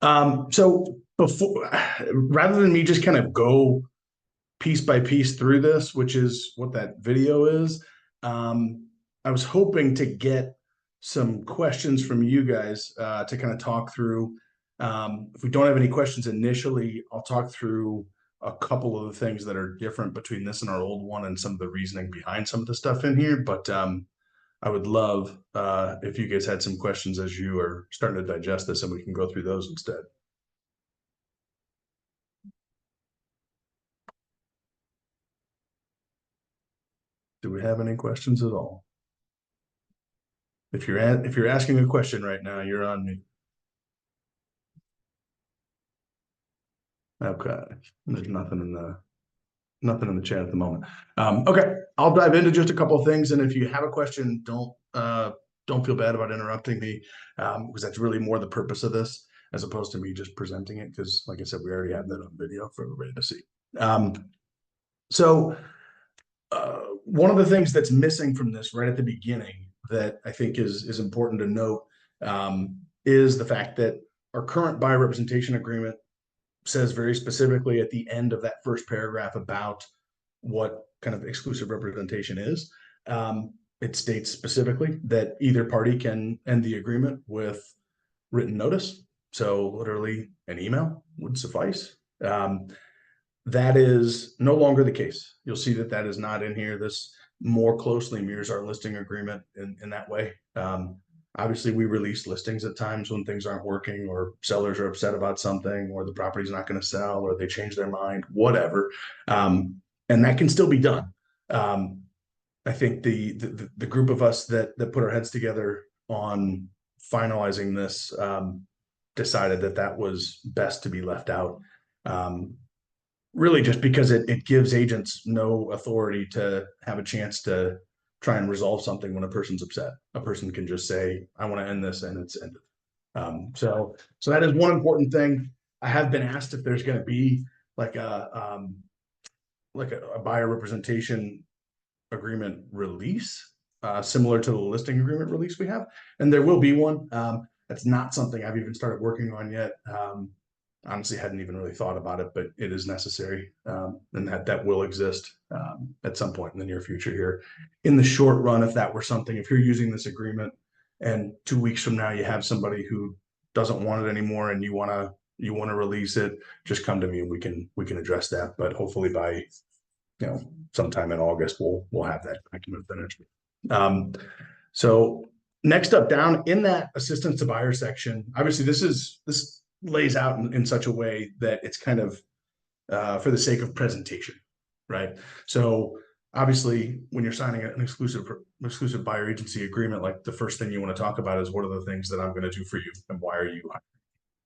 So before, rather than me just kind of go piece by piece through this, which is what that video is, I was hoping to get some questions from you guys to kind of talk through. If we don't have any questions initially, I'll talk through a couple of the things that are different between this and our old one and some of the reasoning behind some of the stuff in here. But I would love if you guys had some questions as you are starting to digest this and we can go through those instead. Do we have any questions at all? If you're asking a question right now, you're on me. Okay. There's nothing in the chat at the moment. Okay, I'll dive into just a couple of things, and if you have a question, don't feel bad about interrupting me, because that's really more the purpose of this, as opposed to me just presenting it. Because, like I said, we already have that on video for everybody to see. Um, so one of the things that's missing from this right at the beginning that I think is important to note is the fact that our current buyer representation agreement says very specifically at the end of that first paragraph about what kind of exclusive representation is. It states specifically that either party can end the agreement with written notice. So literally an email would suffice. That is no longer the case. You'll see that that is not in here. This more closely mirrors our listing agreement in that way. Obviously, we release listings at times when things aren't working or sellers are upset about something or the property's not going to sell or they change their mind, whatever. And that can still be done. I think the group of us that put our heads together on finalizing this decided that that was best to be left out. Really just because it gives agents no authority to have a chance to try and resolve something when a person's upset. A person can just say, I want to end this, and it's ended. So that is one important thing. I have been asked if there's going to be like a buyer representation agreement release, similar to the listing agreement release we have, and there will be one. That's not something I've even started working on yet. Honestly, hadn't even really thought about it, but it is necessary, and that will exist at some point in the near future here. In the short run, if that were something, if you're using this agreement and 2 weeks from now you have somebody who doesn't want it anymore and you want to release it, just come to me and we can address that. But hopefully by sometime in August we'll have that document finished. So next up down in that assistance to buyer section, obviously this lays out in such a way that it's kind of for the sake of presentation, right? So obviously when you're signing an exclusive buyer agency agreement, like the first thing you want to talk about is what are the things that I'm going to do for you and why are you hiring,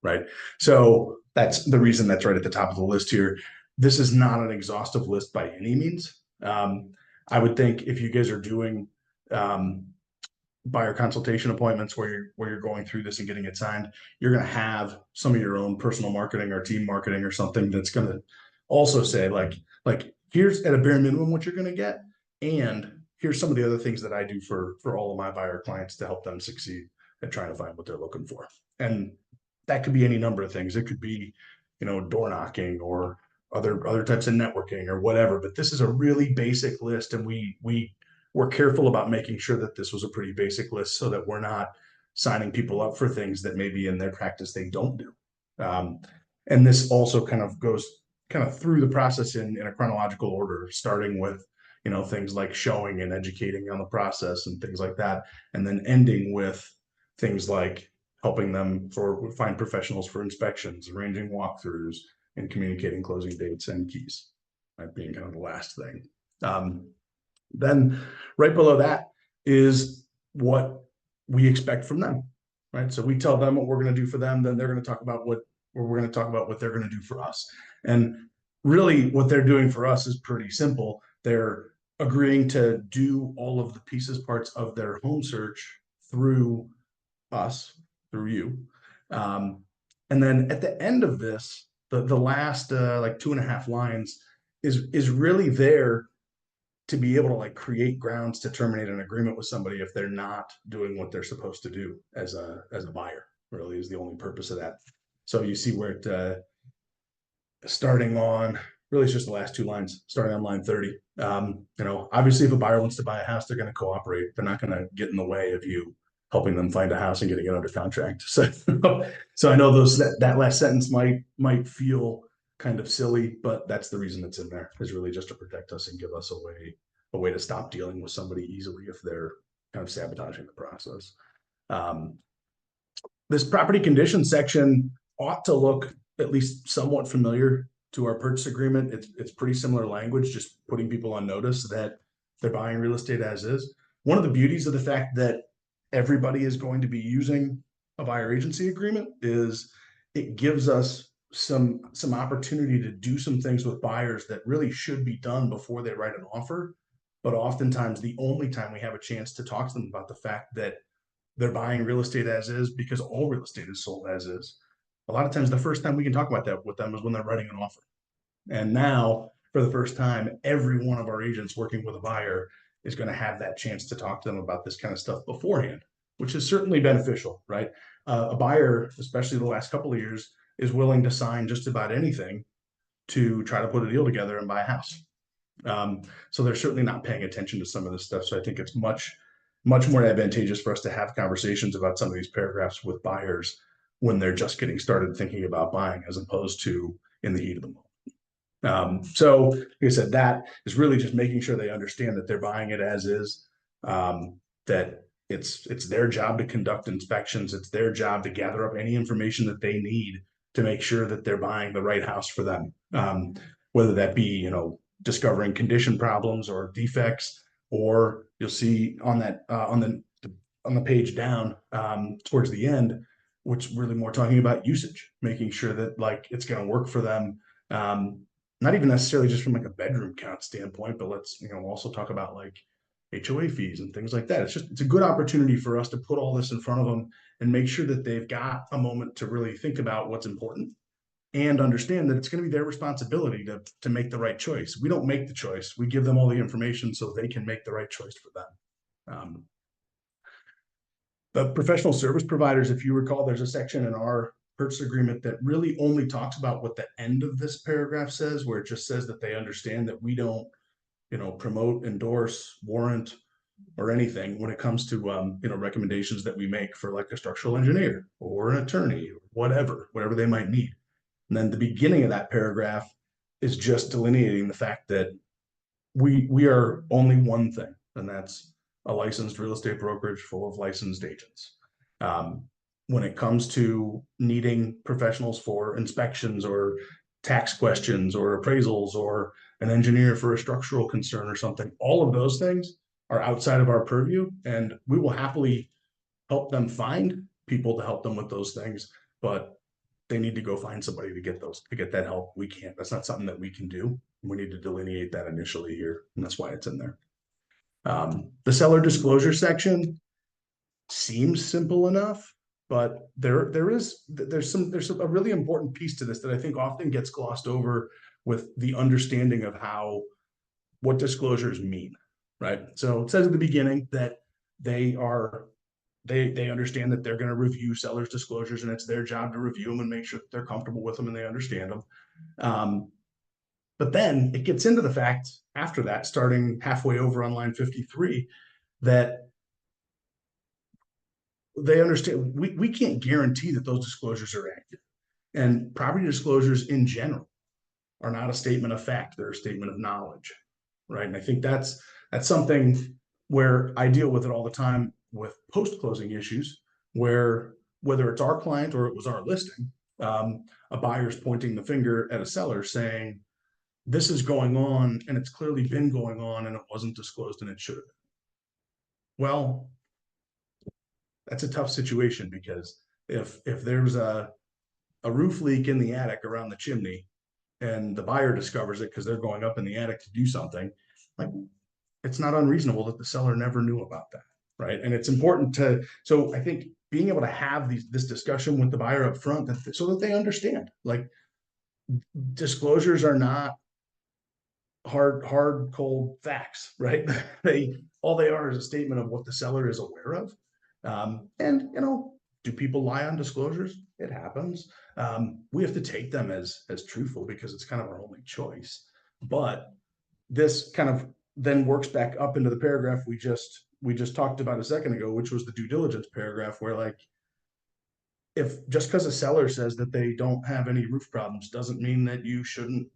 right? So that's the reason that's right at the top of the list here. This is not an exhaustive list by any means. I would think if you guys are doing buyer consultation appointments where you're going through this and getting it signed, you're going to have some of your own personal marketing or team marketing or something that's going to also say like here's at a bare minimum what you're going to get, and here's some of the other things that I do for all of my buyer clients to help them succeed at trying to find what they're looking for. And that could be any number of things. It could be, door knocking or other types of networking or whatever. But this is a really basic list, and we're careful about making sure that this was a pretty basic list so that we're not signing people up for things that maybe in their practice they don't do. And this also kind of goes through the process in a chronological order, starting with things like showing and educating on the process and things like that, and then ending with things like helping them find professionals for inspections, arranging walkthroughs, and communicating closing dates and keys, right, being kind of the last thing. Then right below that is what we expect from them, right? So we tell them what we're going to do for them, then they're going to talk about what we're going to talk about what they're going to do for us. And really what they're doing for us is pretty simple. They're agreeing to do all of the pieces, parts of their home search through us, through you. And then at the end of this, the last like 2.5 lines is really there to be able to like create grounds to terminate an agreement with somebody if they're not doing what they're supposed to do as a buyer. Really is the only purpose of that. So you see where it starting on, really it's just the last two lines, starting on line 30. Obviously if a buyer wants to buy a house, they're going to cooperate. They're not going to get in the way of you helping them find a house and getting it under contract. So I know that last sentence might feel kind of silly, but that's the reason it's in there, is really just to protect us and give us a way to stop dealing with somebody easily if they're kind of sabotaging the process. This property condition section ought to look at least somewhat familiar to our purchase agreement. It's pretty similar language, just putting people on notice that they're buying real estate as is. One of the beauties of the fact that everybody is going to be using a buyer agency agreement is it gives us some opportunity to do some things with buyers that really should be done before they write an offer. But oftentimes the only time we have a chance to talk to them about the fact that they're buying real estate as is, because all real estate is sold as is. A lot of times the first time we can talk about that with them is when they're writing an offer. And now, for the first time, every one of our agents working with a buyer is going to have that chance to talk to them about this kind of stuff beforehand, which is certainly beneficial, right? A buyer, especially the last couple of years, is willing to sign just about anything to try to put a deal together and buy a house. So they're certainly not paying attention to some of this stuff. So I think it's much more advantageous for us to have conversations about some of these paragraphs with buyers when they're just getting started thinking about buying, as opposed to in the heat of the moment. So like I said, that is really just making sure they understand that they're buying it as is, that it's their job to conduct inspections. It's their job to gather up any information that they need to make sure that they're buying the right house for them. Whether that be, discovering condition problems or defects, or you'll see on that on the page down towards the end, which really more talking about usage, making sure that like it's going to work for them. Not even necessarily just from like a bedroom count standpoint, but let's also talk about like HOA fees and things like that. It's a good opportunity for us to put all this in front of them and make sure that they've got a moment to really think about what's important and understand that it's going to be their responsibility to make the right choice. We don't make the choice. We give them all the information so they can make the right choice for them. The professional service providers, if you recall, there's a section in our purchase agreement that really only talks about what the end of this paragraph says, where it just says that they understand that we don't, promote, endorse, warrant, or anything when it comes to, recommendations that we make for like a structural engineer or an attorney, or whatever they might need. And then the beginning of that paragraph is just delineating the fact that we are only one thing, and that's a licensed real estate brokerage full of licensed agents. When it comes to needing professionals for inspections or tax questions or appraisals or an engineer for a structural concern or something, all of those things are outside of our purview, and we will happily help them find people to help them with those things, but they need to go find somebody to get that help. We can't. That's not something that we can do. We need to delineate that initially here, and that's why it's in there. The seller disclosure section seems simple enough, but there's a really important piece to this that I think often gets glossed over with the understanding of what disclosures mean, right? So it says at the beginning that they understand that they're going to review sellers' disclosures, and it's their job to review them and make sure that they're comfortable with them and they understand them. But then it gets into the fact after that, starting halfway over on line 53, that they understand we can't guarantee that those disclosures are accurate. And property disclosures in general are not a statement of fact, they're a statement of knowledge, right? And I think that's something where I deal with it all the time with post-closing issues, where whether it's our client or it was our listing, a buyer's pointing the finger at a seller saying, this is going on and it's clearly been going on and it wasn't disclosed and it should have been. Well, that's a tough situation, because if there's a roof leak in the attic around the chimney and the buyer discovers it because they're going up in the attic to do something, like, it's not unreasonable that the seller never knew about that, right? And it's important so I think being able to have this discussion with the buyer up front so that they understand, like, disclosures are not hard, cold facts, right? All they are is a statement of what the seller is aware of. And do people lie on disclosures? it happens. We have to take them as truthful because it's kind of our only choice. But this kind of then works back up into the paragraph we just talked about a second ago, which was the due diligence paragraph, where like, if just because a seller says that they don't have any roof problems doesn't mean that you shouldn't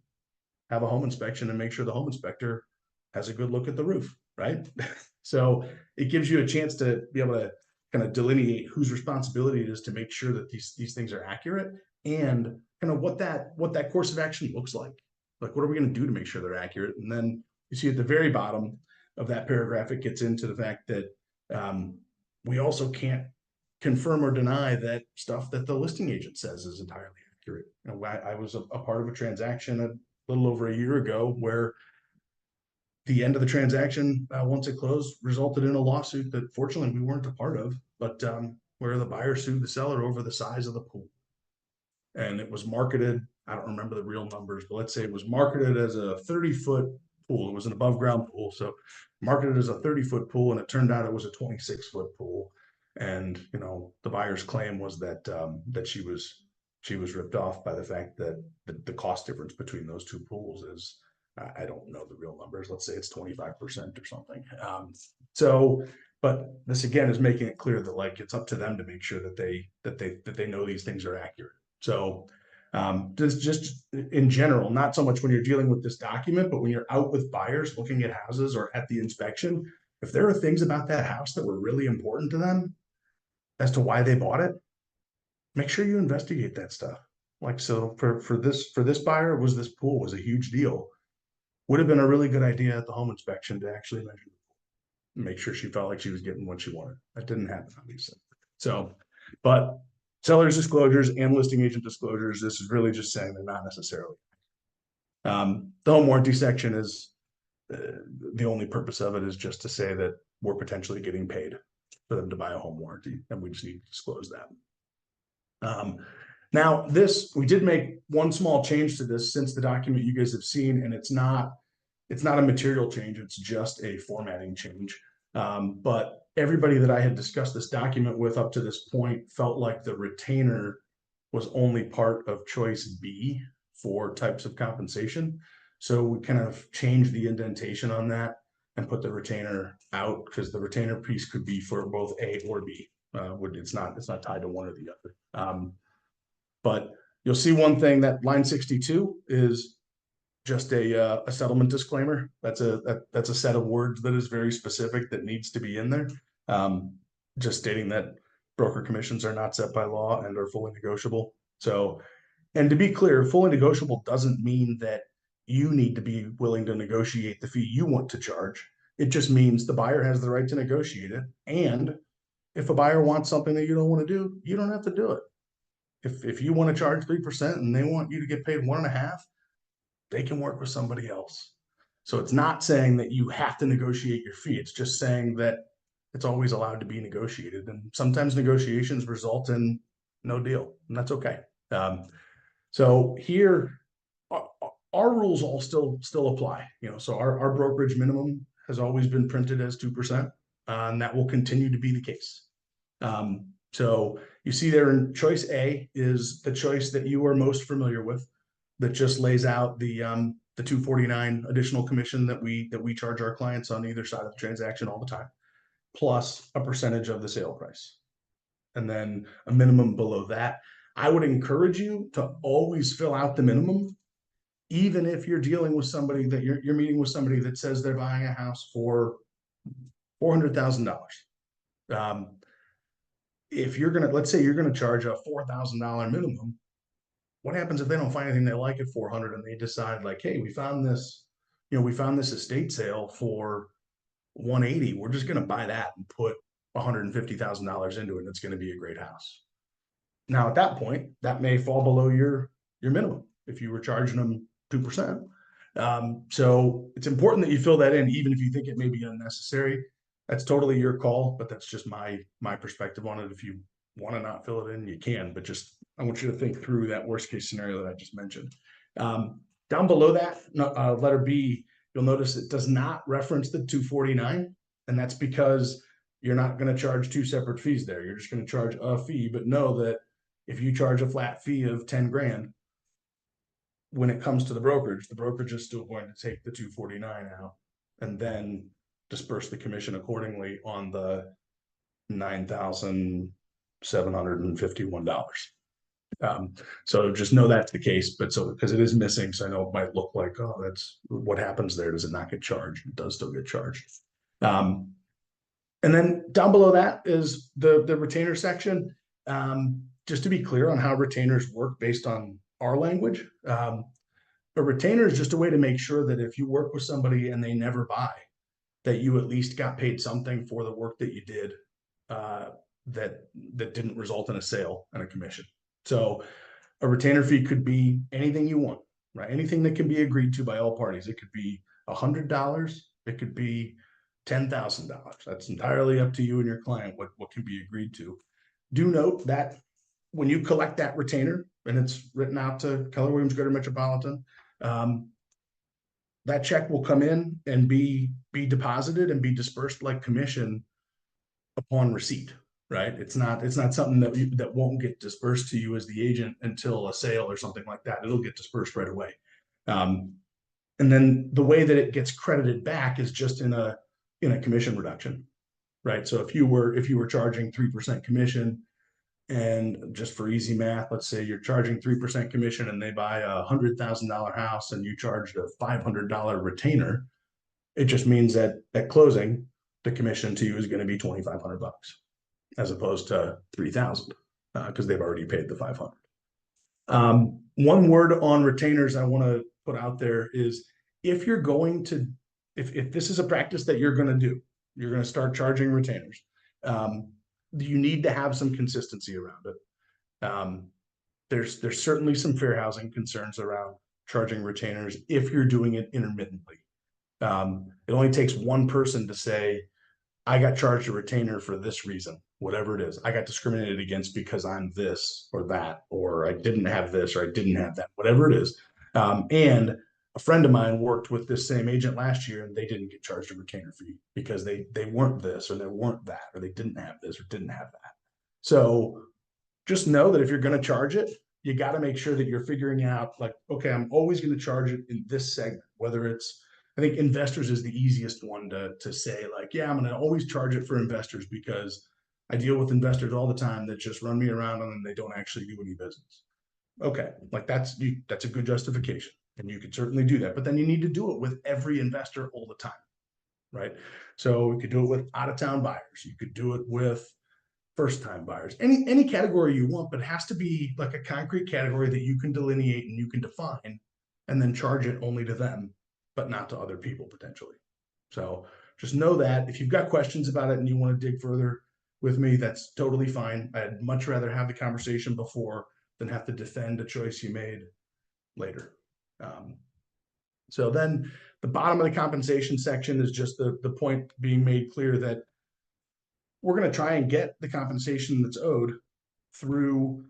have a home inspection and make sure the home inspector has a good look at the roof, right? So it gives you a chance to be able to kind of delineate whose responsibility it is to make sure that these things are accurate, and kind of what that course of action looks like. Like, what are we going to do to make sure they're accurate? And then you see at the very bottom of that paragraph, it gets into the fact that we also can't confirm or deny that stuff that the listing agent says is entirely accurate. You know, I was a part of a transaction a little over a year ago where the end of the transaction, once it closed, resulted in a lawsuit that fortunately we weren't a part of, but where the buyer sued the seller over the size of the pool. And it was marketed, I don't remember the real numbers, but let's say it was marketed as a 30-foot pool. It was an above ground pool. So marketed as a 30-foot pool, and it turned out it was a 26-foot pool. And, you know, the buyer's claim was that that she was ripped off by the fact that the cost difference between those two pools is, I don't know the real numbers. Let's say it's 25% or something. So, but this again is making it clear that like it's up to them to make sure that they know these things are accurate. So, just in general, not so much when you're dealing with this document, but when you're out with buyers looking at houses or at the inspection, if there are things about that house that were really important to them as to why they bought it, make sure you investigate that stuff. Like, so for this buyer, was this pool was a huge deal. Would have been a really good idea at the home inspection to actually measure the pool, make sure she felt like she was getting what she wanted. That didn't happen, obviously. So, but seller's disclosures and listing agent disclosures, this is really just saying they're not necessarily. The home warranty section is the only purpose of it is just to say that we're potentially getting paid for them to buy a home warranty, and we just need to disclose that. Now, we did make one small change to this since the document you guys have seen, and it's not a material change, it's just a formatting change. But everybody that I had discussed this document with up to this point felt like the retainer was only part of choice B for types of compensation. So we kind of changed the indentation on that and put the retainer out, because the retainer piece could be for both A or B. It's not tied to one or the other. But you'll see one thing, that line 62 is just a settlement disclaimer. That's a set of words that is very specific that needs to be in there. Just stating that broker commissions are not set by law and are fully negotiable. So, and to be clear, fully negotiable doesn't mean that you need to be willing to negotiate the fee you want to charge. It just means the buyer has the right to negotiate it. And if a buyer wants something that you don't want to do, you don't have to do it. If you want to charge 3% and they want you to get paid 1.5%, they can work with somebody else. So it's not saying that you have to negotiate your fee. It's just saying that it's always allowed to be negotiated. And sometimes negotiations result in no deal, and that's okay. So here, our rules all still apply. You know, so our brokerage minimum has always been printed as 2%, and that will continue to be the case. So you see there in choice A is the choice that you are most familiar with, that just lays out the $249 additional commission that we charge our clients on either side of the transaction all the time, plus a percentage of the sale price, and then a minimum below that. I would encourage you to always fill out the minimum, even if you're dealing with somebody that you're meeting with somebody that says they're buying a house for $400,000. If you're gonna, let's say you're gonna charge a $4,000 minimum, what happens if they don't find anything they like at 400 and they decide like, hey, we found this estate sale for 180. We're just gonna buy that and put $150,000 into it, and it's gonna be a great house. Now at that point, that may fall below your minimum if you were charging them 2%. So it's important that you fill that in, even if you think it may be unnecessary. That's totally your call, but that's just my perspective on it. If you want to not fill it in, you can, but just I want you to think through that worst case scenario that I just mentioned. Down below that, letter B, you'll notice it does not reference the 249, and that's because you're not going to charge two separate fees there. You're just going to charge a fee, but know that If you charge a flat fee of 10 grand, when it comes to the brokerage is still going to take the 249 out and then disperse the commission accordingly on the $9,751. So just know that's the case, but so because it is missing, so I know it might look like, oh, that's what happens there. Does it not get charged? It does still get charged. And then down below that is the retainer section. Just to be clear on how retainers work based on our language, a retainer is just a way to make sure that if you work with somebody and they never buy, that you at least got paid something for the work that you did that didn't result in a sale and a commission. So a retainer fee could be anything you want, right? Anything that can be agreed to by all parties. It could be $100. It could be $10,000. That's entirely up to you and your client what can be agreed to. Do note that when you collect that retainer and it's written out to Keller Williams Greater Metropolitan, that check will come in and be deposited and be dispersed like commission upon receipt, right? It's not something that won't get dispersed to you as the agent until a sale or something like that. It'll get dispersed right away. And then the way that it gets credited back is just in a commission reduction, right? So if you were charging 3% commission, and just for easy math, let's say you're charging 3% commission and they buy $100,000 house and you charged a $500 retainer, it just means that at closing, the commission to you is going to be $2,500 as opposed to 3,000 because they've already paid the 500. One word on retainers I want to put out there is if you're going to, if this is a practice that you're going to do, you're going to start charging retainers. You need to have some consistency around it. There's certainly some fair housing concerns around charging retainers if you're doing it intermittently. It only takes one person to say, I got charged a retainer for this reason, whatever it is. I got discriminated against because I'm this or that, or I didn't have this or I didn't have that, whatever it is. And a friend of mine worked with this same agent last year and they didn't get charged a retainer fee because they weren't this or they weren't that, or they didn't have this or didn't have that. So just know that if you're going to charge it, you got to make sure that you're figuring out like, okay, I'm always going to charge it in this segment, whether it's, I think investors is the easiest one to say like, yeah, I'm going to always charge it for investors because I deal with investors all the time that just run me around and they don't actually do any business. Okay, like that's a good justification. And you could certainly do that, but then you need to do it with every investor all the time, right? So you could do it with out-of-town buyers. You could do it with first-time buyers. Any category you want, but it has to be like a concrete category that you can delineate and you can define, and then charge it only to them, but not to other people potentially. So just know that if you've got questions about it and you want to dig further with me, that's totally fine. I'd much rather have the conversation before than have to defend a choice you made later. So then the bottom of the compensation section is just the point being made clear that we're going to try and get the compensation that's owed through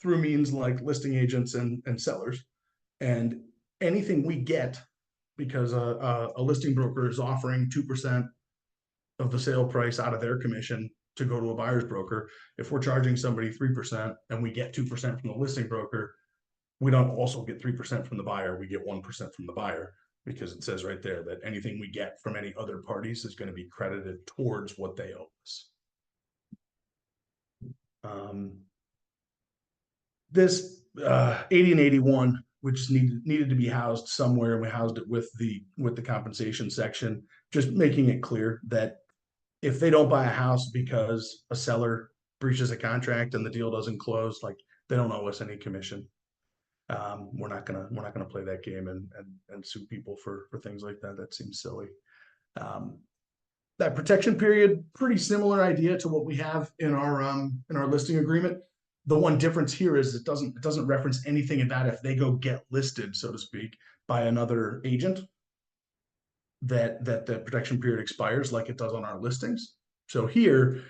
means like listing agents and sellers. And anything we get because a listing broker is offering 2% of the sale price out of their commission to go to a buyer's broker. If we're charging somebody 3% and we get 2% from the listing broker, we don't also get 3% from the buyer. We get 1% from the buyer because it says right there that anything we get from any other parties is going to be credited towards what they owe us. This 80 and 81, which needed to be housed somewhere, and we housed it with the compensation section, just making it clear that if they don't buy a house because a seller breaches a contract and the deal doesn't close, like they don't owe us any commission. We're not gonna play that game and sue people for things like that. That seems silly. That protection period, pretty similar idea to what we have in our listing agreement. The one difference here is it doesn't reference anything about if they go get listed, so to speak, by another agent, that the protection period expires like it does on our listings. So here,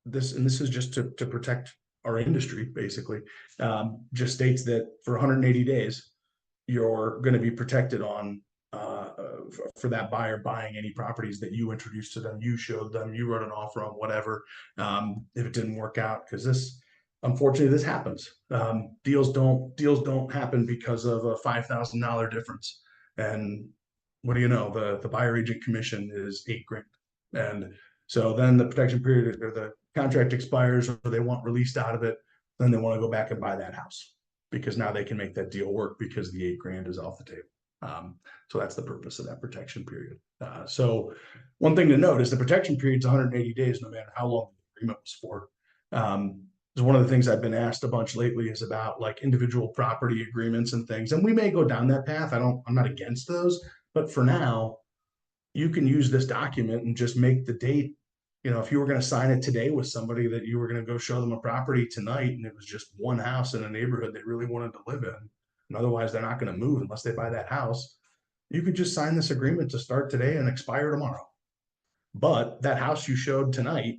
this is just to protect our industry, basically, just states that for 180 days, you're going to be protected on for that buyer buying any properties that you introduced to them, you showed them, you wrote an offer on whatever. If it didn't work out, because unfortunately, this happens. Deals don't happen because of a $5,000 difference. And what do you know? The buyer agent commission is $8,000, and so then the protection period or the contract expires, or they want released out of it. Then they want to go back and buy that house because now they can make that deal work because the $8,000 is off the table. So that's the purpose of that protection period. So one thing to note is the protection period is 180 days, no matter how long the agreement was for. One of the things I've been asked a bunch lately is about like individual property agreements and things, and we may go down that path. I'm not against those, but for now, you can use this document and just make the date. If you were going to sign it today with somebody that you were going to go show them a property tonight, and it was just one house in a neighborhood they really wanted to live in, and otherwise they're not going to move unless they buy that house, you could just sign this agreement to start today and expire tomorrow. But that house you showed tonight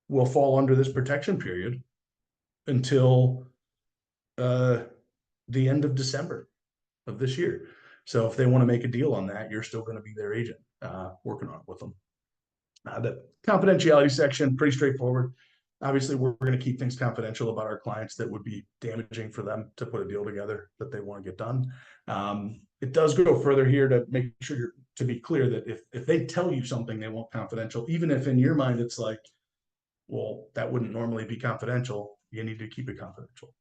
will fall under this protection period until the end of December of this year. So if they want to make a deal on that, you're still going to be their agent working on it with them. The confidentiality section, pretty straightforward. Obviously, we're going to keep things confidential about our clients that would be damaging for them to put a deal together that they want to get done. It does go further here to make sure to be clear that if they tell you something they want confidential, even if in your mind it's like, well, that wouldn't normally be confidential, you need to keep it confidential.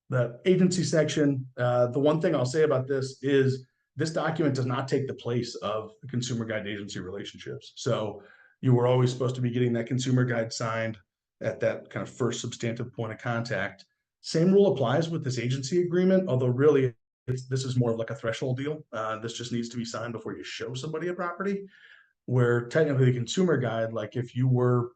The agency section, the one thing I'll say about this is this document does not take the place of the consumer guide agency relationships. So you were always supposed to be getting that consumer guide signed at that kind of first substantive point of contact. Same rule applies with this agency agreement, although really this is more of like a threshold deal. This just needs to be signed before you show somebody a property, where technically the consumer guide, like if you were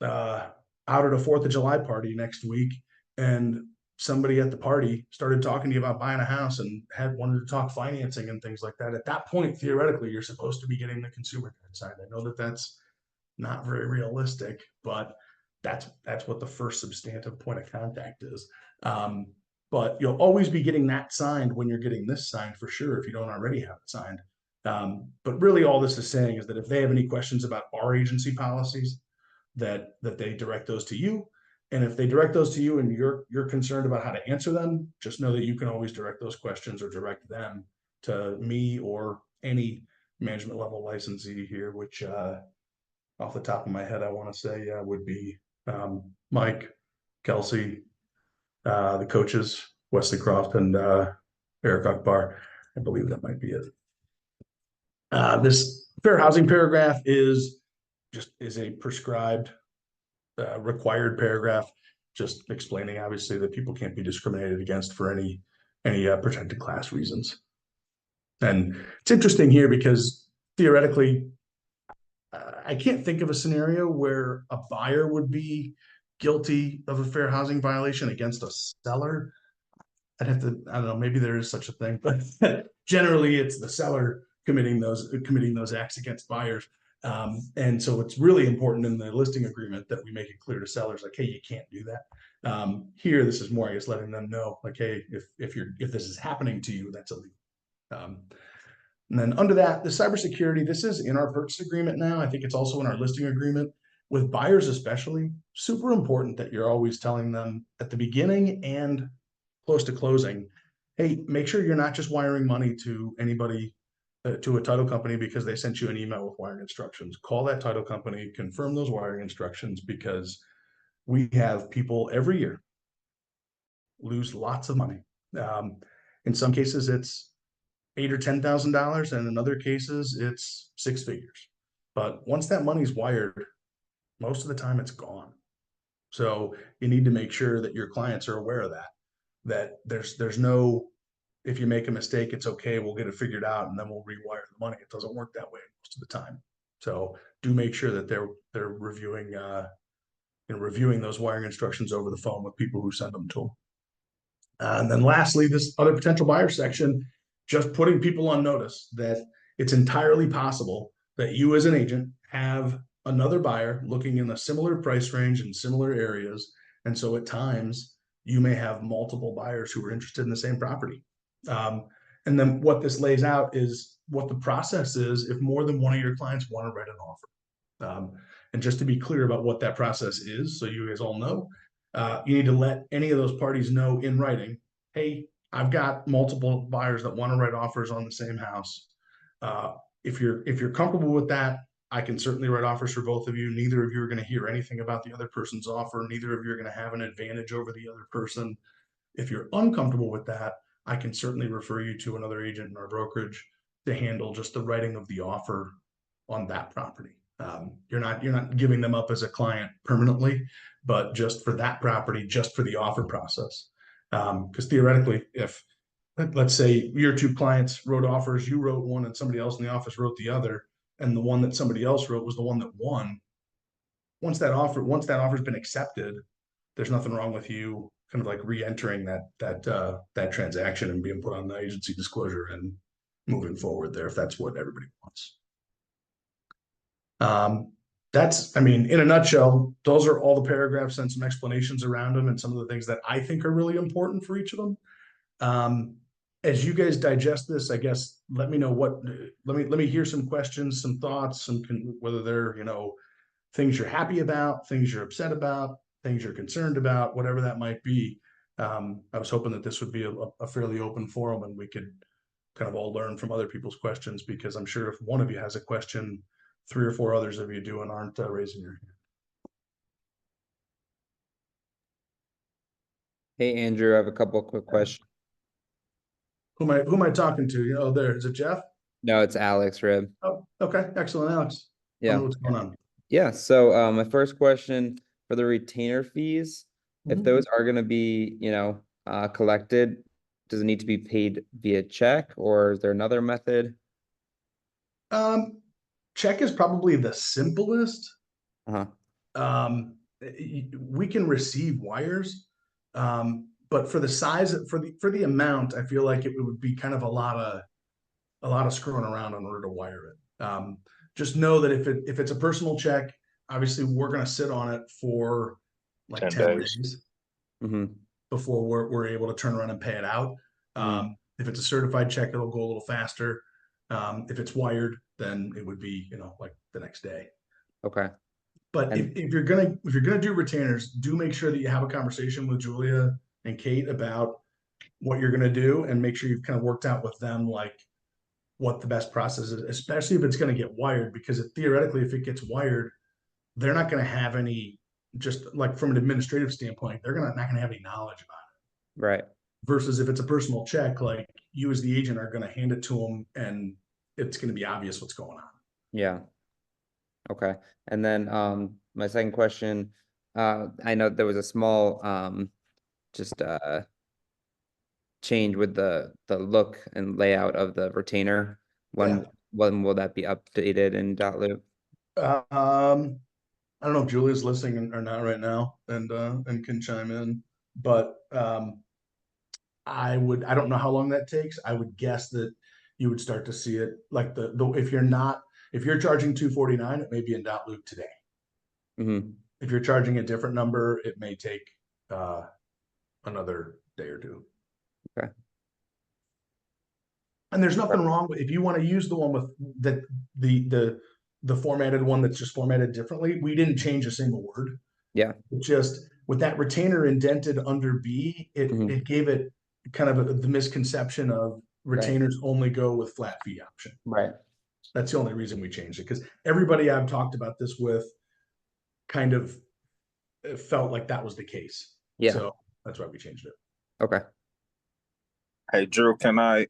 out at a 4th of July party next week and somebody at the party started talking to you about buying a house and wanted to talk financing and things like that, at that point, theoretically, you're supposed to be getting the consumer guide signed. I know that that's not very realistic, but that's what the first substantive point of contact is. But you'll always be getting that signed when you're getting this signed for sure, if you don't already have it signed. But really all this is saying is that if they have any questions about our agency policies, that they direct those to you. And if they direct those to you and you're concerned about how to answer them, just know that you can always direct those questions or direct them to me or any management level licensee here, which off the top of my head, I want to say would be Mike, Kelsey, the coaches, Wesley Croft and Eric Akbar. I believe that might be it. This fair housing paragraph is a prescribed required paragraph, just explaining obviously that people can't be discriminated against for any protected class reasons. And it's interesting here because theoretically, I can't think of a scenario where a buyer would be guilty of a fair housing violation against a seller. I don't know, maybe there is such a thing, but generally it's the seller committing those acts against buyers. And so it's really important in the listing agreement that we make it clear to sellers, like, hey, you can't do that. Here, this is more, I guess, letting them know, like, hey, if this is happening to you, that's illegal. And then under that, the cybersecurity, this is in our purchase agreement now. I think it's also in our listing agreement. With buyers especially, super important that you're always telling them at the beginning and close to closing, hey, make sure you're not just wiring money to anybody, to a title company because they sent you an email with wiring instructions. Call that title company, confirm those wiring instructions, because we have people every year lose lots of money. In some cases, it's $8,000 or $10,000, and in other cases, it's 6 figures. But once that money's wired, most of the time it's gone. So you need to make sure that your clients are aware of that there's no, if you make a mistake, it's okay, we'll get it figured out and then we'll rewire the money. It doesn't work that way most of the time. So do make sure that they're reviewing reviewing those wiring instructions over the phone with people who send them to them. And then lastly, this other potential buyer section, just putting people on notice that it's entirely possible that you as an agent have another buyer looking in a similar price range in similar areas. And so at times you may have multiple buyers who are interested in the same property. And then what this lays out is what the process is if more than one of your clients want to write an offer. And just to be clear about what that process is, so you guys all know, you need to let any of those parties know in writing, hey, I've got multiple buyers that want to write offers on the same house. If you're comfortable with that, I can certainly write offers for both of you. Neither of you are going to hear anything about the other person's offer. Neither of you are going to have an advantage over the other person. If you're uncomfortable with that, I can certainly refer you to another agent in our brokerage to handle just the writing of the offer on that property. You're not giving them up as a client permanently, but just for that property, just for the offer process. Because theoretically, if let's say your two clients wrote offers, you wrote one and somebody else in the office wrote the other, and the one that somebody else wrote was the one that won. Once that offer's been accepted, there's nothing wrong with you kind of like re-entering that transaction and being put on the agency disclosure and moving forward there if that's what everybody wants. That's, I mean, in a nutshell, those are all the paragraphs and some explanations around them and some of the things that I think are really important for each of them. As you guys digest this, I guess, let me know let me hear some questions, some thoughts, whether they're, things you're happy about, things you're upset about, things you're concerned about, whatever that might be. I was hoping that this would be a fairly open forum and we could kind of all learn from other people's questions, because I'm sure if one of you has a question, 3 or 4 others of you do and aren't raising your hand. Hey, Andrew, I have a couple of quick questions. Who am I talking to? Oh, there. Is it Jeff? No, it's Alex Rib. Oh, okay. Excellent, Alex. Tell me Yeah. what's going on. Yeah. So my first question for the retainer fees, if those are going to be, collected, does it need to be paid via check or is there another method? Check is probably the simplest. Uh-huh. We can receive wires, but for the size for the amount, I feel like it would be kind of a lot of screwing around in order to wire it. Just know that if it's a personal check, obviously we're going to sit on it for like 10 days Mm-hmm. before we're able to turn around and pay it out. If it's a certified check, it'll go a little faster. If it's wired, then it would be, like the next day. Okay. But if you're gonna do retainers, do make sure that you have a conversation with Julia and Kate about what you're gonna do, and make sure you've kind of worked out with them like what the best process is, especially if it's gonna get wired, because theoretically, if it gets wired, they're not gonna have any, just like from an administrative standpoint, they're not gonna have any knowledge about it. Right. Versus if it's a personal check, like you as the agent are gonna hand it to them, and it's gonna be obvious what's going on. Yeah. Okay. And then my second question, I know there was a small just change with the look and layout of the retainer. When will that be updated in .loop? I don't know if Julia's listening or not right now, and can chime in, but I don't know how long that takes. I would guess that you would start to see it like if you're charging $249, it may be in .loop today. Mm-hmm. If you're charging a different number, it may take another day or two. Okay. And there's nothing wrong with, if you want to use the one with the formatted one that's just formatted differently. We didn't change a single word. Yeah. Just with that retainer indented under B, it gave it kind of the misconception of retainers only go with flat fee option. Right. That's the only reason we changed it, because everybody I've talked about this with kind of felt like that was the case. Yeah. So that's why we changed it. Okay. Hey, Drew, can I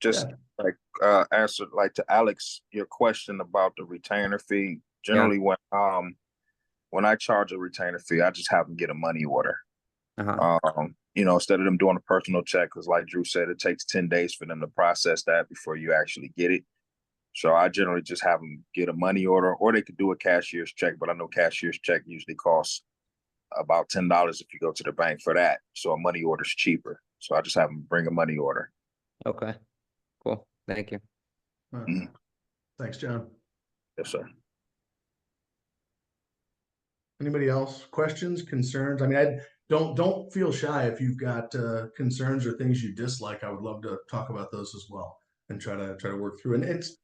just answer to Alex your question about the retainer fee? Generally, when I charge a retainer fee, I just have them get a money order. Instead of them doing a personal check, because like Drew said, it takes 10 days for them to process that before you actually get it. So I generally just have them get a money order, or they could do a cashier's check, but I know cashier's check usually costs about $10 if you go to the bank for that. So a money order is cheaper. So I just have them bring a money order. Okay. Cool. Thank you. Thanks, John. Yes, sir. Anybody else? Questions, concerns? I mean, don't feel shy if you've got concerns or things you dislike. I would love to talk about those as well and try to work through. And it's,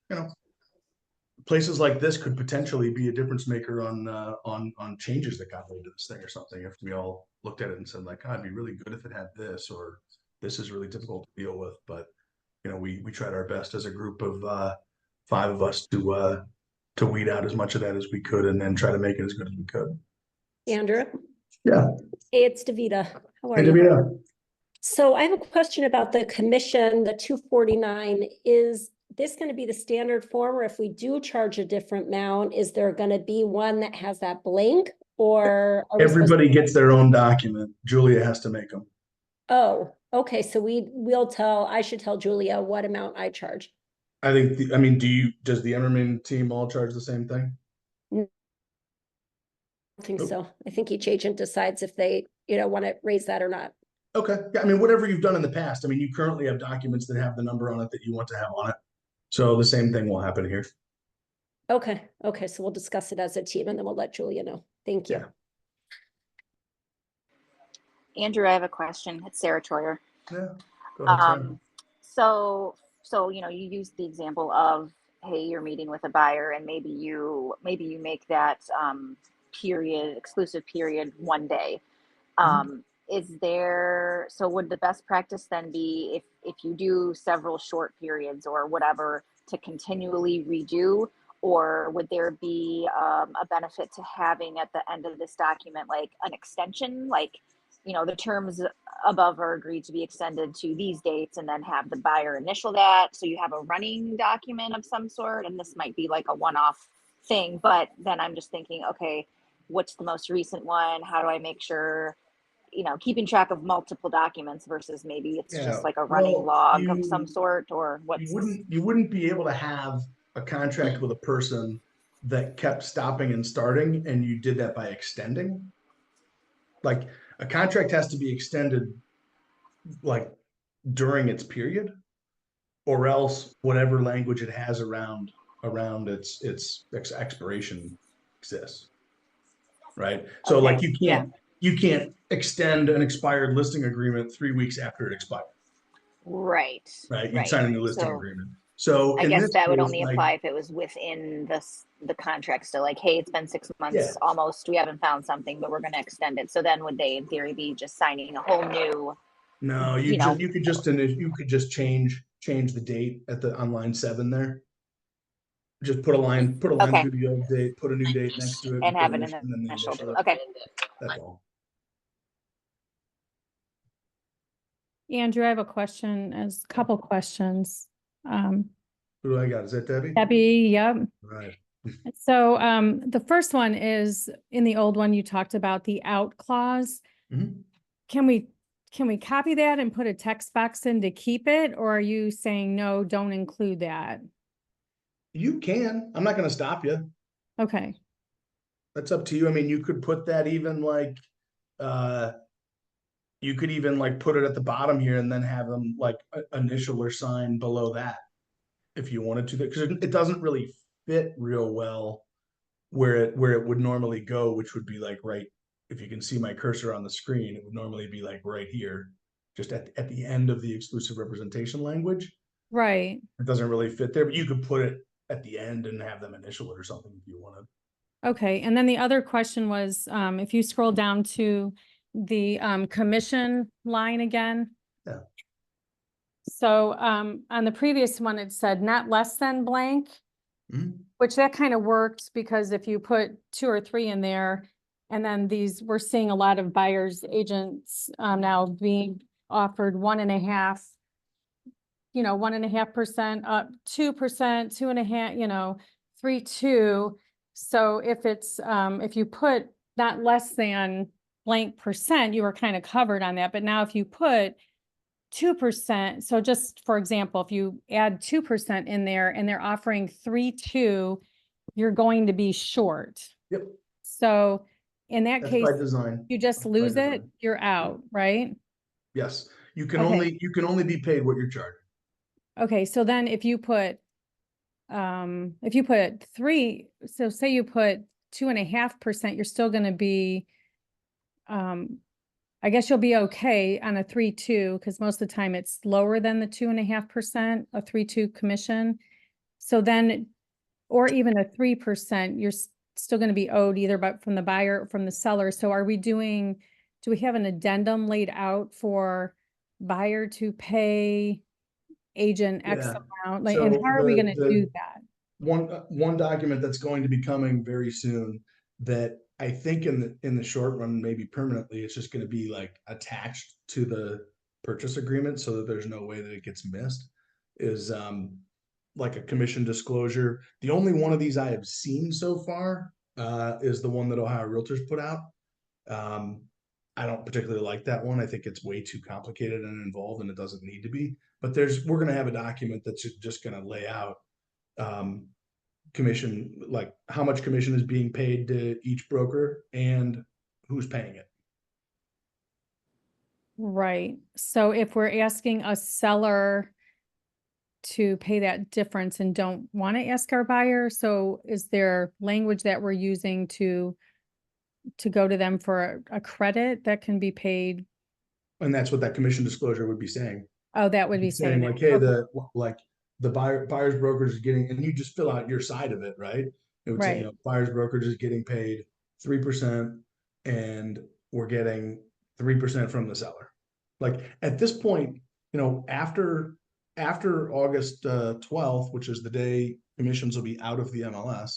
places like this could potentially be a difference maker on changes that got made to this thing or something. If we all looked at it and said like, it'd be really good if it had this, or this is really difficult to deal with. But we tried our best as a group of 5 of us to weed out as much of that as we could, and then try to make it as good as we could. Andrew? Yeah. Hey, it's Davida. How are Hey, you? Davida. So I have a question about the commission, the 249. Is this going to be the standard form, or if we do charge a different amount, is there going to be one that has that blank, or are we supposed Everybody gets their own document. Julia has to make them. Oh, okay. So I should tell Julia what amount I charge. I think, does the Emmerman team all charge the same thing? I don't think Nope. so. I think each agent decides if they, want to raise that or not. Okay. Yeah, whatever you've done in the past. You currently have documents that have the number on it that you want to have on it. So the same thing will happen here. Okay. Okay. So we'll discuss it as a team and then we'll let Julia know. Thank you. Yeah. Andrew, I have a question. It's Sarah Troyer. Yeah. Go ahead, Sarah. So you used the example of, hey, you're meeting with a buyer and maybe you make that exclusive period one day. Would the best practice then be if you do several short periods or whatever to continually redo, or would there be a benefit to having at the end of this document like an extension, like the terms above are agreed to be extended to these dates, and then have the buyer initial that, so you have a running document of some sort? And this might be like a one-off thing, but then I'm just thinking, okay, what's the most recent one? How do I make sure, keeping track of multiple documents versus maybe it's just like a running log of some sort, or what's... You wouldn't be able to have a contract with a person that kept stopping and starting, and you did that by extending. Like, a contract has to be extended like during its period, or else whatever language it has around its expiration exists. Right. So Okay, like you can't extend an expired listing agreement 3 weeks after it expired. Right. Right. You'd sign a new listing So agreement. So I guess that would only like, apply if it was within the contract. So like, hey, it's been 6 months almost, we haven't found something, but we're going to extend it. So then would they in theory be just signing a whole new... No, you could just change the date on line 7 there. Just put a line Okay. through the old date, put a new date next to it, And have it and then the initial. initial. Okay. That's all. Andrew, I have a couple questions. Who do I got? Is that Debbie? Debbie, yep. Right. So the first one is, in the old one, you talked about the out clause. Mhm. Can we copy that and put a text box in to keep it, or are you saying no, don't include that? You can. I'm not going to stop you. Okay. That's up to you. You could put that even like, you could even like put it at the bottom here and then have them like initial or sign below that if you wanted to, because it doesn't really fit real well where it would normally go, which would be like right, if you can see my cursor on the screen, it would normally be like right here, just at the end of the exclusive representation language. Right. It doesn't really fit there, but you could put it at the end and have them initial it or something if you wanted. Okay. And then the other question was, if you scroll down to the commission line again. Yeah. So on the previous one, it said not less than blank, which that kind of works, because if you put 2 or 3 in there, and then we're seeing a lot of buyers agents now being offered 1.5%, 1.5% up, 2%, 2.5%, 3.2. So if it's, if you put not less than blank percent, you were kind of covered on that. But now if you put 2%, so just for example, if you add 2% in there and they're offering 3.2, you're going to be short. Yep. So in that That's case, by design. you just That's by lose it, design. you're out, right? Yes. You can Okay. only be paid what you're charged. Okay, so then if you put 3, so say you put 2.5%, you're still gonna be, I guess you'll be okay on a 3.2, because most of the time it's lower than the 2.5%, a 3.2 commission. So then, or even a 3%, you're still gonna be owed either from the buyer or from the seller. So do we have an addendum laid out for buyer to pay agent X Yeah. amount? Like, and So how are we gonna the do that? one document that's going to be coming very soon that I think in the short run, maybe permanently, it's just going to be like attached to the purchase agreement so that there's no way that it gets missed, is like a commission disclosure. The only one of these I have seen so far is the one that Ohio Realtors put out. I don't particularly like that one. I think it's way too complicated and involved, and it doesn't need to be. But we're going to have a document that's just going to lay out commission, like how much commission is being paid to each broker and who's paying it. Right. So if we're asking a seller to pay that difference and don't want to ask our buyer, so is there language that we're using to go to them for a credit that can be paid? And that's what that commission disclosure would be saying. Oh, that would be Saying saying like, hey, okay. the buyer's brokerage is getting, and you just fill out your side of it, right? It would say, Right. you know, buyer's brokerage is getting paid 3% and we're getting 3% from the seller. Like at this point, you know, after August 12th, which is the day commissions will be out of the MLS,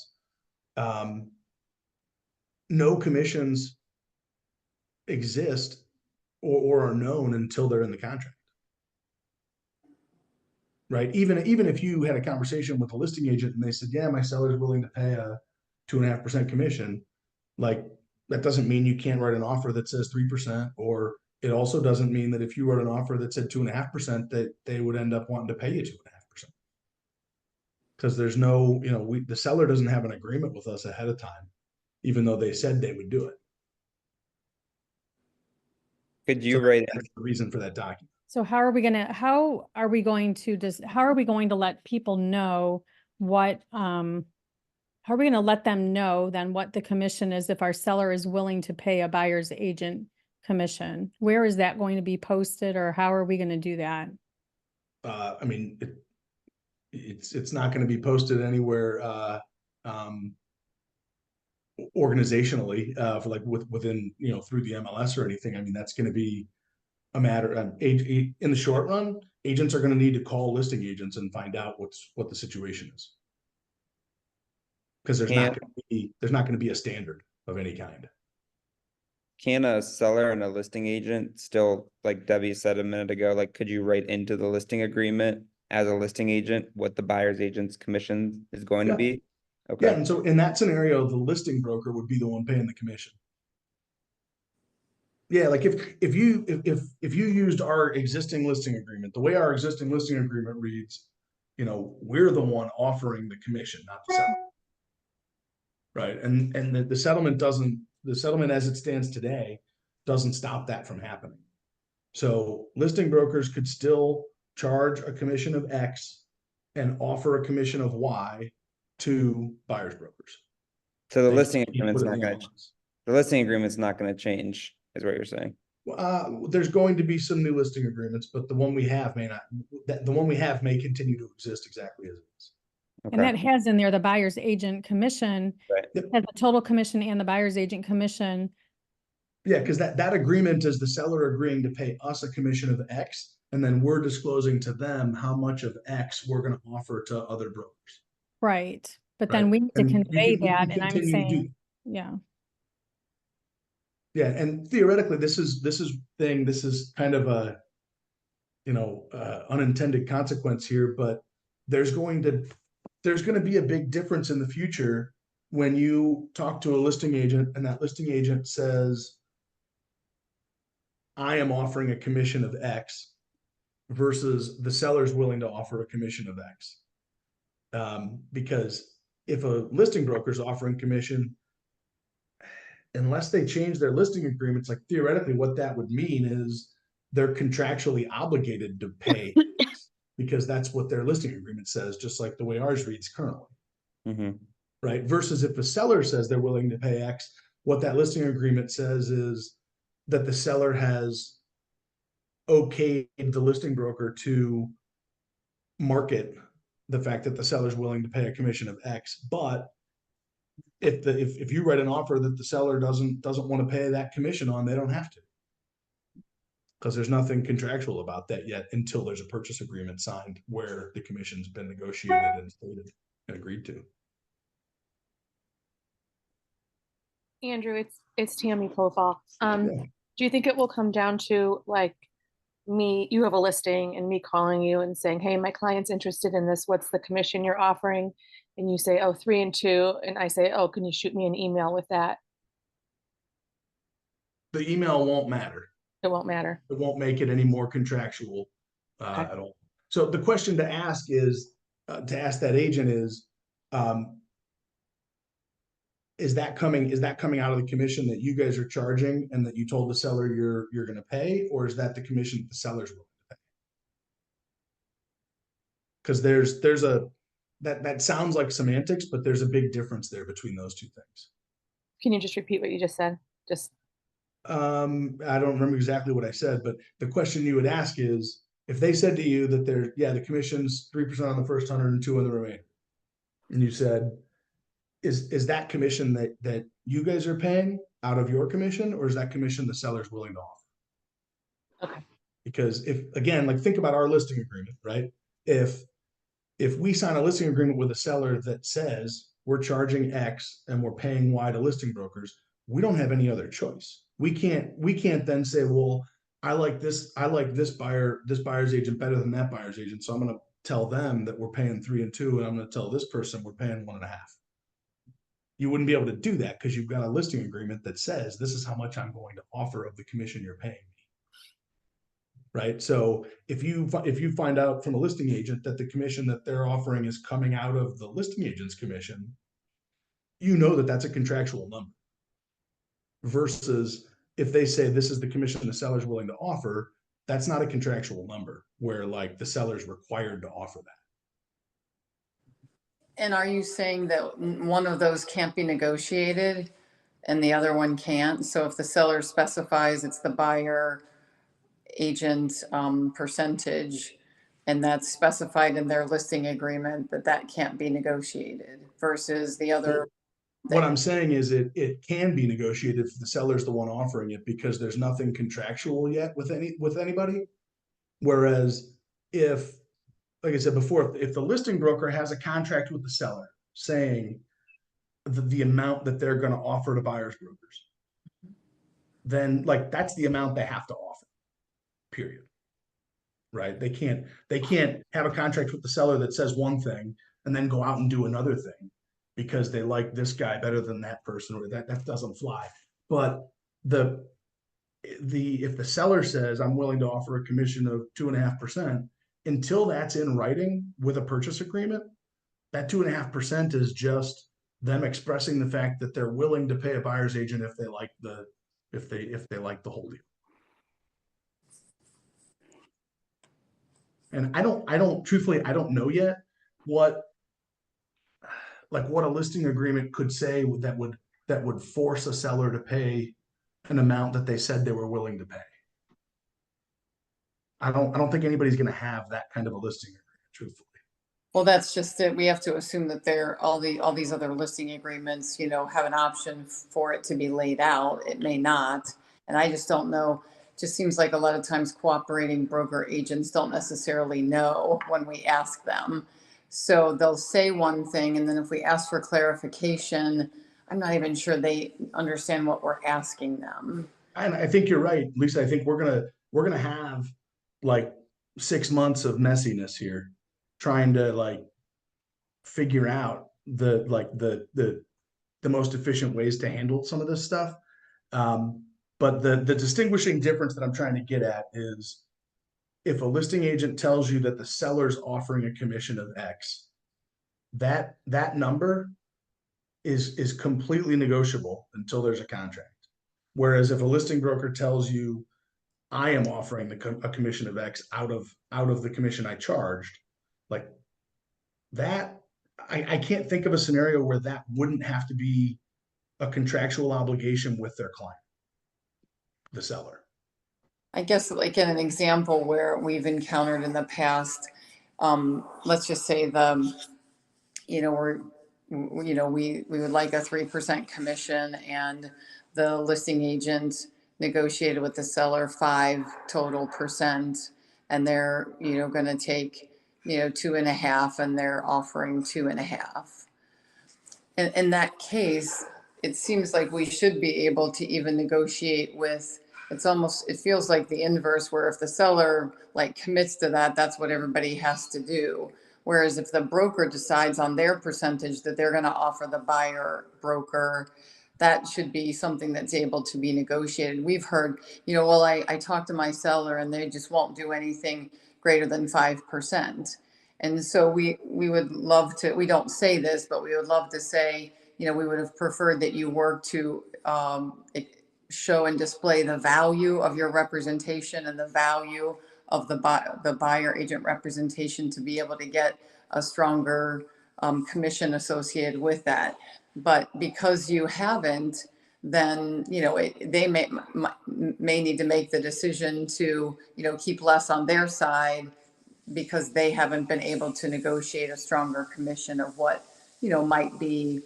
no commissions exist or are known until they're in the contract. Right? Even if you had a conversation with a listing agent and they said, yeah, my seller's willing to pay a 2.5% commission, like that doesn't mean you can't write an offer that says 3%, or it also doesn't mean that if you wrote an offer that said 2.5%, that they would end up wanting to pay you 2.5%. Because there's no, you know, the seller doesn't have an agreement with us ahead of time, even though they said they would do it. Could you So write that's the reason for that document. So how are we going to let people know what, how are we gonna let them know then what the commission is if our seller is willing to pay a buyer's agent commission? Where is that going to be posted, or how are we gonna do that? I mean, it's not going to be posted anywhere organizationally for like within, you know, through the MLS or anything. I mean, that's going to be a matter of in the short run. Agents are going to need to call listing agents and find out what the situation is, because there's not going to be a standard of any kind. Can a seller and a listing agent still, like Debbie said a minute ago, like could you write into the listing agreement as a listing agent what the buyer's agent's commission is going to be? Okay. Yeah, and so in that scenario, the listing broker would be the one paying the commission. Yeah, like if you used our existing listing agreement, the way our existing listing agreement reads, you know, we're the one offering the commission, not the seller. Right. And the settlement as it stands today doesn't stop that from happening. So listing brokers could still charge a commission of X and offer a commission of Y to buyers brokers. So the They listing can't agreement's put it not in gonna, the listing agreement's not gonna change, is what you're saying. There's going to be some new listing agreements, but the one we have may not. The one we have may continue to exist exactly as it is. And that Okay. has in there the buyer's agent commission, Right. has the total commission and the buyer's agent commission. Yeah, because that agreement is the seller agreeing to pay us a commission of X, and then we're disclosing to them how much of X we're going to offer to other brokers. Right. But Right. then we need to And convey we that, can and I'm continue to do saying, that. yeah. Yeah, and theoretically, this is kind of a, you know, unintended consequence here, but there's going to be a big difference in the future when you talk to a listing agent and that listing agent says, I am offering a commission of X, versus the seller's willing to offer a commission of X. Because if a listing broker is offering commission, unless they change their listing agreements, like theoretically what that would mean is they're contractually obligated to pay X, because that's what their listing agreement says, just like the way ours reads currently. Mm-hmm. right? Versus if the seller says they're willing to pay X, what that listing agreement says is that the seller has okayed the listing broker to market the fact that the seller's willing to pay a commission of X. But if you write an offer that the seller doesn't want to pay that commission on, they don't have to. Because there's nothing contractual about that yet until there's a purchase agreement signed where the commission's been negotiated and stated and agreed to. Andrew, it's Tammy Pofall. Yeah. Do you think it will come down to like you have a listing and me calling you and saying, hey, my client's interested in this. What's the commission you're offering? And you say, oh, 3 and 2. And I say, oh, can you shoot me an email with that? The email won't matter. It won't matter. It won't make it any more contractual Okay. at all. So the question to ask is, to ask that agent is that coming out of the commission that you guys are charging and that you told the seller you're going to pay, or is that the commission that the seller's willing to pay? Because there's a that sounds like semantics, but there's a big difference there between those two things. Can you just repeat what you just said? I don't remember exactly what I said, but the question you would ask is, if they said to you that the commission's 3% on the first 100 and 2 on the remainder, and you said, is that commission that you guys are paying out of your commission, or is that commission the seller's willing to offer? Okay. Because think about our listing agreement, right? If we sign a listing agreement with a seller that says we're charging X and we're paying Y to listing brokers, we don't have any other choice. We can't then say, well, I like this buyer's agent better than that buyer's agent, so I'm going to tell them that we're paying 3 and 2, and I'm going to tell this person we're paying 1.5. You wouldn't be able to do that because you've got a listing agreement that says this is how much I'm going to offer of the commission you're paying me. Right. So if you find out from a listing agent that the commission that they're offering is coming out of the listing agent's commission, you know that that's a contractual number. Versus if they say this is the commission the seller's willing to offer, that's not a contractual number where like the seller's required to offer that. And are you saying that one of those can't be negotiated and the other one can't? So if the seller specifies it's the buyer agent percentage, and that's specified in their listing agreement, that can't be negotiated versus the other. What I'm saying is it can be negotiated if the seller's the one offering it, because there's nothing contractual yet with anybody. Whereas if, like I said before, if the listing broker has a contract with the seller saying the amount that they're going to offer to buyers brokers, then like that's the amount they have to offer, period. Right? They can't have a contract with the seller that says one thing and then go out and do another thing because they like this guy better than that person, or that doesn't fly. But if the seller says I'm willing to offer a commission of 2.5%, until that's in writing with a purchase agreement, that 2.5% is just them expressing the fact that they're willing to pay a buyer's agent if they like the whole deal. And I don't truthfully, I don't know yet what a listing agreement could say that would force a seller to pay an amount that they said they were willing to pay. I don't think anybody's going to have that kind of a listing agreement, truthfully. Well, that's just it. We have to assume that all these other listing agreements, have an option for it to be laid out. It may not. And I just don't know. Just seems like a lot of times cooperating broker agents don't necessarily know when we ask them. So they'll say one thing, and then if we ask for clarification, I'm not even sure they understand what we're asking them. And I think you're right, Lisa. I think we're gonna have like 6 months of messiness here, trying to like figure out the most efficient ways to handle some of this stuff. But the distinguishing difference that I'm trying to get at is, if a listing agent tells you that the seller's offering a commission of X, that number is completely negotiable until there's a contract. Whereas if a listing broker tells you, I am offering a commission of X out of the commission I charged, like that, I can't think of a scenario where that wouldn't have to be a contractual obligation with their client, the seller. I guess like in an example where we've encountered in the past, let's just say we would like a 3% commission, and the listing agent negotiated with the seller 5 total percent, and they're, gonna take, 2.5, and they're offering 2.5. In that case, it seems like we should be able to even negotiate with, it feels like the inverse, where if the seller like commits to that, that's what everybody has to do. Whereas if the broker decides on their percentage that they're gonna offer the buyer broker, that should be something that's able to be negotiated. We've heard, well, I talked to my seller and they just won't do anything greater than 5%. And so we would love to, we don't say this, but we would love to say, we would have preferred that you work to show and display the value of your representation and the value of the buyer agent representation to be able to get a stronger commission associated with that. But because you haven't, then, they may need to make the decision to, keep less on their side, because they haven't been able to negotiate a stronger commission of what, might be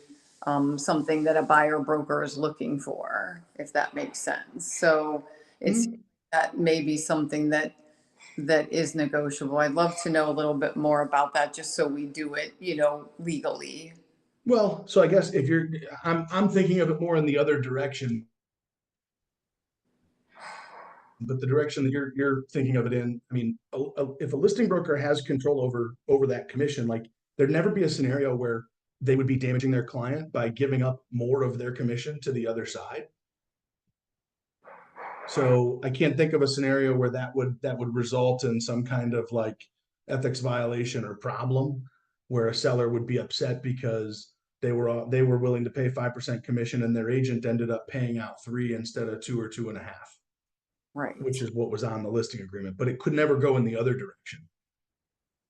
something that a buyer broker is looking for, if that makes sense. So it's, that may be something that is negotiable. I'd love to know a little bit more about that, just so we do it, legally. Well, so I guess if I'm thinking of it more in the other direction, but the direction that you're thinking of it in, I mean, if a listing broker has control over that commission, like there'd never be a scenario where they would be damaging their client by giving up more of their commission to the other side. So I can't think of a scenario where that would result in some kind of like ethics violation or problem, where a seller would be upset because they were willing to pay 5% commission and their agent ended up paying out 3 instead of 2 or 2.5. Right. Which is what was on the listing agreement, but it could never go in the other direction,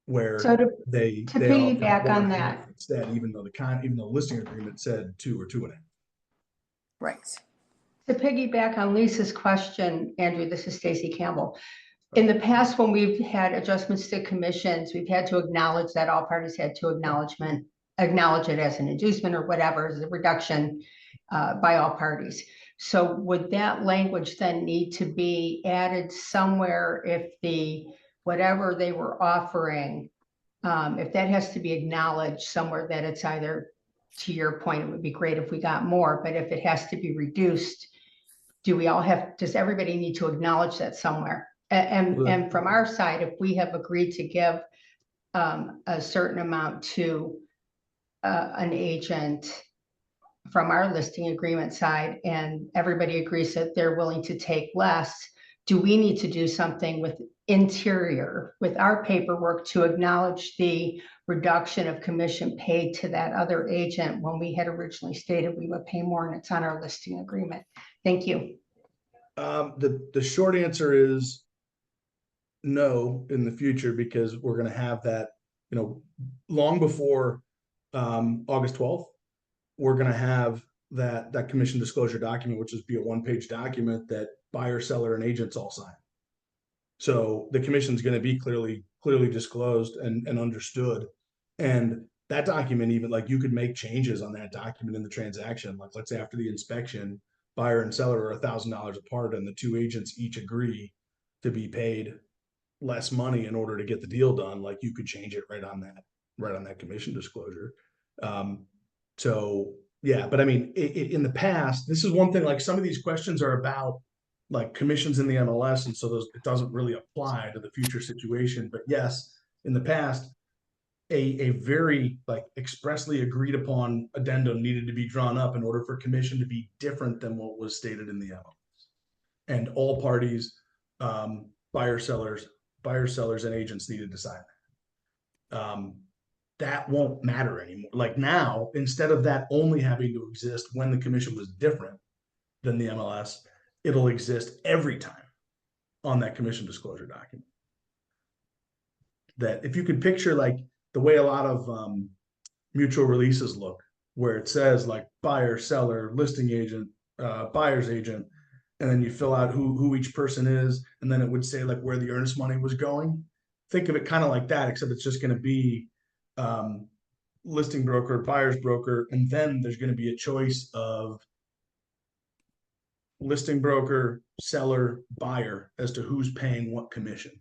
where So to they piggyback all on that, instead, even though the listing agreement said 2 or 2.5. Right. to piggyback on Lisa's question, Andrew, this is Stacy Campbell. In the past, when we've had adjustments to commissions, we've had to acknowledge that all parties had to acknowledge it as an inducement or whatever, as a reduction by all parties. So would that language then need to be added somewhere if whatever they were offering, if that has to be acknowledged somewhere, that it's either, to your point, it would be great if we got more, but if it has to be reduced, does everybody need to acknowledge that somewhere? And from our side, if we have agreed to give a certain amount to an agent from our listing agreement side, and everybody agrees that they're willing to take less, do we need to do something with our paperwork to acknowledge the reduction of commission paid to that other agent when we had originally stated we would pay more, and it's on our listing agreement? Thank you. The short answer is no in the future, because we're going to have that, long before August 12th, we're going to have that commission disclosure document, which is be a 1-page document that buyer, seller, and agents all sign. So the commission is going to be clearly disclosed and understood. And that document, even like you could make changes on that document in the transaction. Like, let's say after the inspection, buyer and seller are $1,000 apart, and the two agents each agree to be paid less money in order to get the deal done. Like, you could change it right on that commission disclosure. So yeah, but I mean, in the past, this is one thing, like some of these questions are about like commissions in the MLS. And so it doesn't really apply to the future situation, but yes, in the past, a very like expressly agreed upon addendum needed to be drawn up in order for commission to be different than what was stated in the MLS. And all parties, buyers, sellers, and agents needed to sign that. That won't matter anymore. Like now, instead of that only having to exist when the commission was different than the MLS, it'll exist every time on that commission disclosure document. That if you could picture like the way a lot of mutual releases look, where it says like buyer, seller, listing agent, buyer's agent, and then you fill out who each person is, and then it would say like where the earnest money was going. Think of it kind of like that, except it's just going to be listing broker, buyer's broker, and then there's going to be a choice of listing broker, seller, buyer as to who's paying what commission,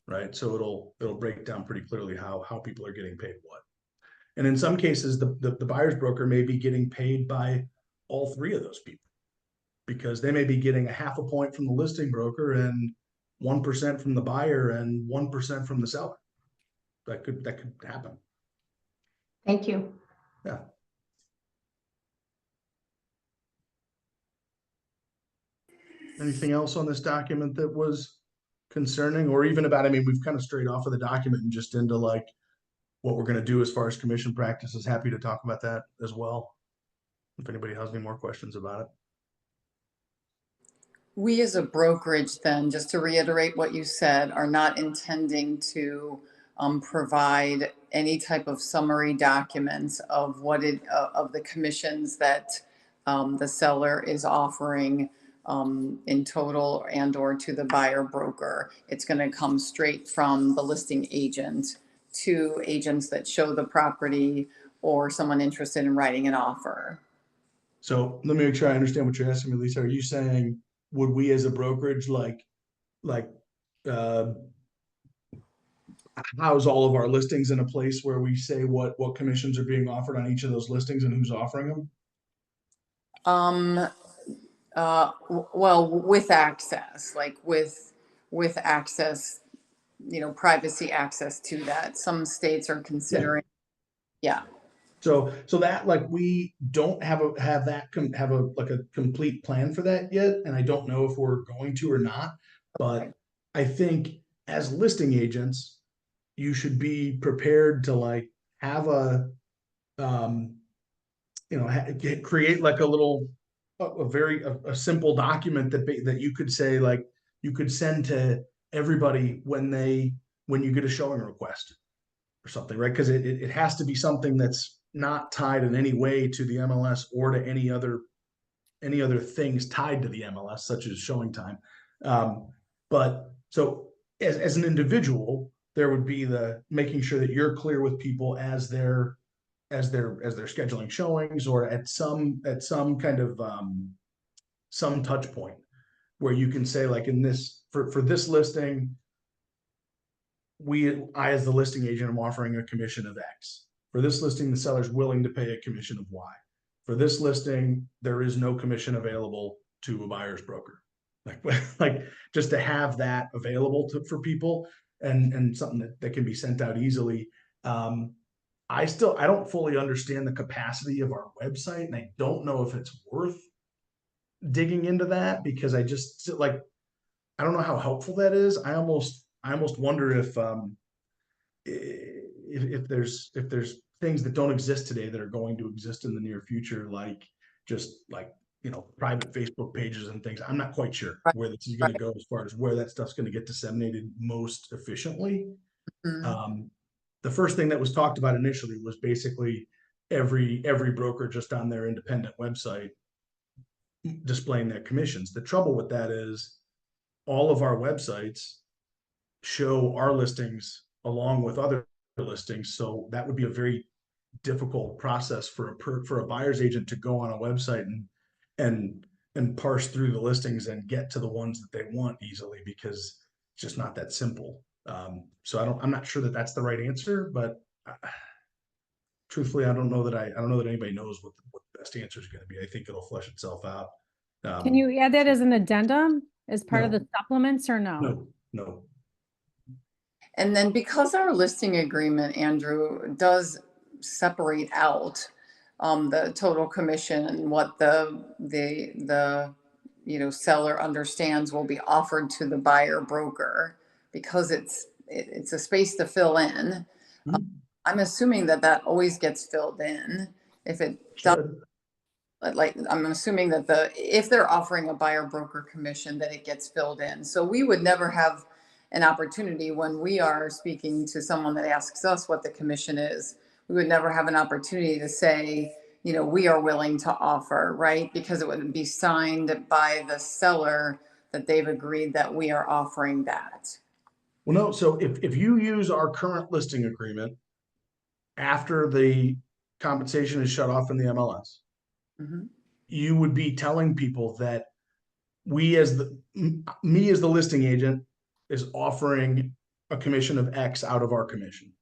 right? So it'll break down pretty clearly how people are getting paid what. And in some cases, the buyer's broker may be getting paid by all three of those people, because they may be getting a half a point from the listing broker and 1% from the buyer and 1% from the seller. That could happen. Thank you. Yeah. Anything else on this document that was concerning, or even about, I mean, we've kind of strayed off of the document and just into like what we're going to do as far as commission practices. Happy to talk about that as well, if anybody has any more questions about it. We as a brokerage then, just to reiterate what you said, are not intending to provide any type of summary documents of what of the commissions that the seller is offering in total and or to the buyer broker. It's going to come straight from the listing agent to agents that show the property or someone interested in writing an offer. So let me make sure I understand what you're asking me, Lisa. Are you saying, would we as a brokerage house all of our listings in a place where we say what commissions are being offered on each of those listings and who's offering them? Well, with access, like with access, privacy access to that. Some states are considering, yeah. So that like we don't have a complete plan for that yet, and I don't know if we're going to or not. But I think as listing agents, you should be prepared to like have a create like a little a simple document that you could say, like you could send to everybody when you get a showing request or something, right? Because it has to be something that's not tied in any way to the MLS or to any other things tied to the MLS, such as showing time. But so as an individual, there would be the making sure that you're clear with people as they're scheduling showings, or at some kind of some touch point where you can say, like in this for this listing, I as the listing agent am offering a commission of X. For this listing, the seller's willing to pay a commission of Y. For this listing, there is no commission available to a buyer's broker. Like just to have that available for people, and something that can be sent out easily. I don't fully understand the capacity of our website, and I don't know if it's worth digging into that, because I just like, I don't know how helpful that is. I almost wonder if there's things that don't exist today that are going to exist in the near future, like just like, private Facebook pages and things. I'm not quite sure where this is going to go as far as where that stuff's going to get disseminated most efficiently. Mm-hmm. The first thing that was talked about initially was basically every broker just on their independent website displaying their commissions. The trouble with that is all of our websites show our listings along with other listings. So that would be a very difficult process for a buyer's agent to go on a website and parse through the listings and get to the ones that they want easily, because it's just not that simple. So I'm not sure that that's the right answer, but truthfully, I don't know that anybody knows what the best answer is going to be. I think it'll flesh itself out. Can you add that as an addendum as part of No. the supplements, or no? No. And then because our listing agreement, Andrew, does separate out the total commission and what the seller understands will be offered to the buyer broker, because it's a space to fill in. Mhm. I'm assuming that always gets filled in. If it doesn't, like I'm assuming that if they're offering a buyer broker commission, that it gets filled in. So we would never have an opportunity when we are speaking to someone that asks us what the commission is. we would never have an opportunity to say, you know, we are willing to offer, right? Because it wouldn't be signed by the seller that they've agreed that we are offering that. Well, no, so if you use our current listing agreement after the compensation is shut off in the MLS, Mhm. you would be telling people that me as the listing agent is offering a commission of X out of our commission.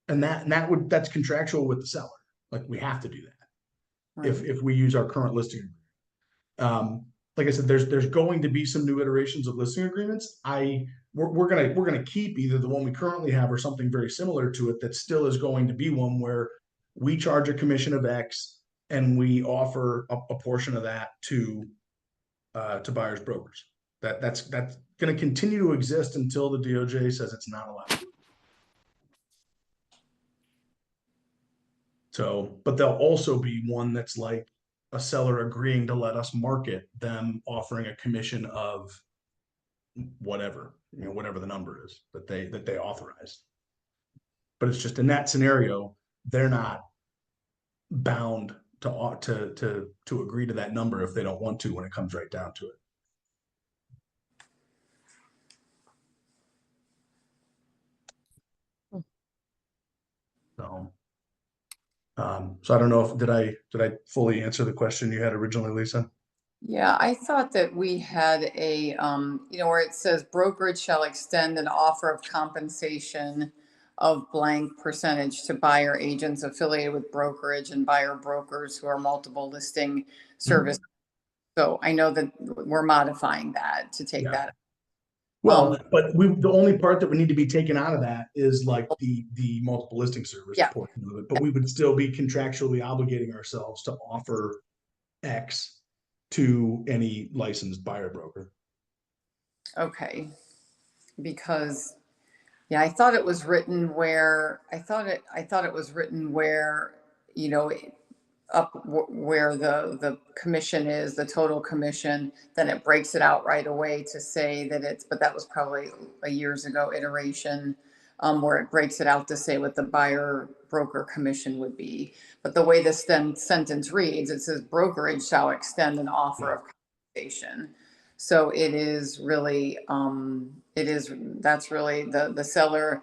And that's contractual with the seller. Like we have to do that if we use our current listing agreement. Like I said, there's going to be some new iterations of listing agreements. We're gonna keep either the one we currently have or something very similar to it that still is going to be one where we charge a commission of X and we offer a portion of that to buyers brokers. That's going to continue to exist until the DOJ says it's not allowed. So, but there'll also be one that's like a seller agreeing to let us market them, offering a commission of whatever, you know, whatever the number is that they authorize. But it's just in that scenario, they're not bound to agree to that number if they don't want to when it comes right down to it. So I don't know if did I fully answer the question you had originally, Lisa? Yeah, I thought that we had a, you know, where it says brokerage shall extend an offer of compensation of blank percentage to buyer agents affiliated with brokerage and buyer brokers who are multiple listing service. So I know that we're modifying that to take that. Well, but the only part that would need to be taken out of that is like the multiple listing service portion of it. But we would still be contractually obligating ourselves to offer X to any licensed buyer broker. Okay. Because yeah, I thought it was written where you know, where the commission is, the total commission, then it breaks it out right away to say that it's, but that was probably a years ago iteration, where it breaks it out to say what the buyer broker commission would be. But the way this then sentence reads, it says brokerage shall extend an offer of compensation. So it is really, that's really the seller,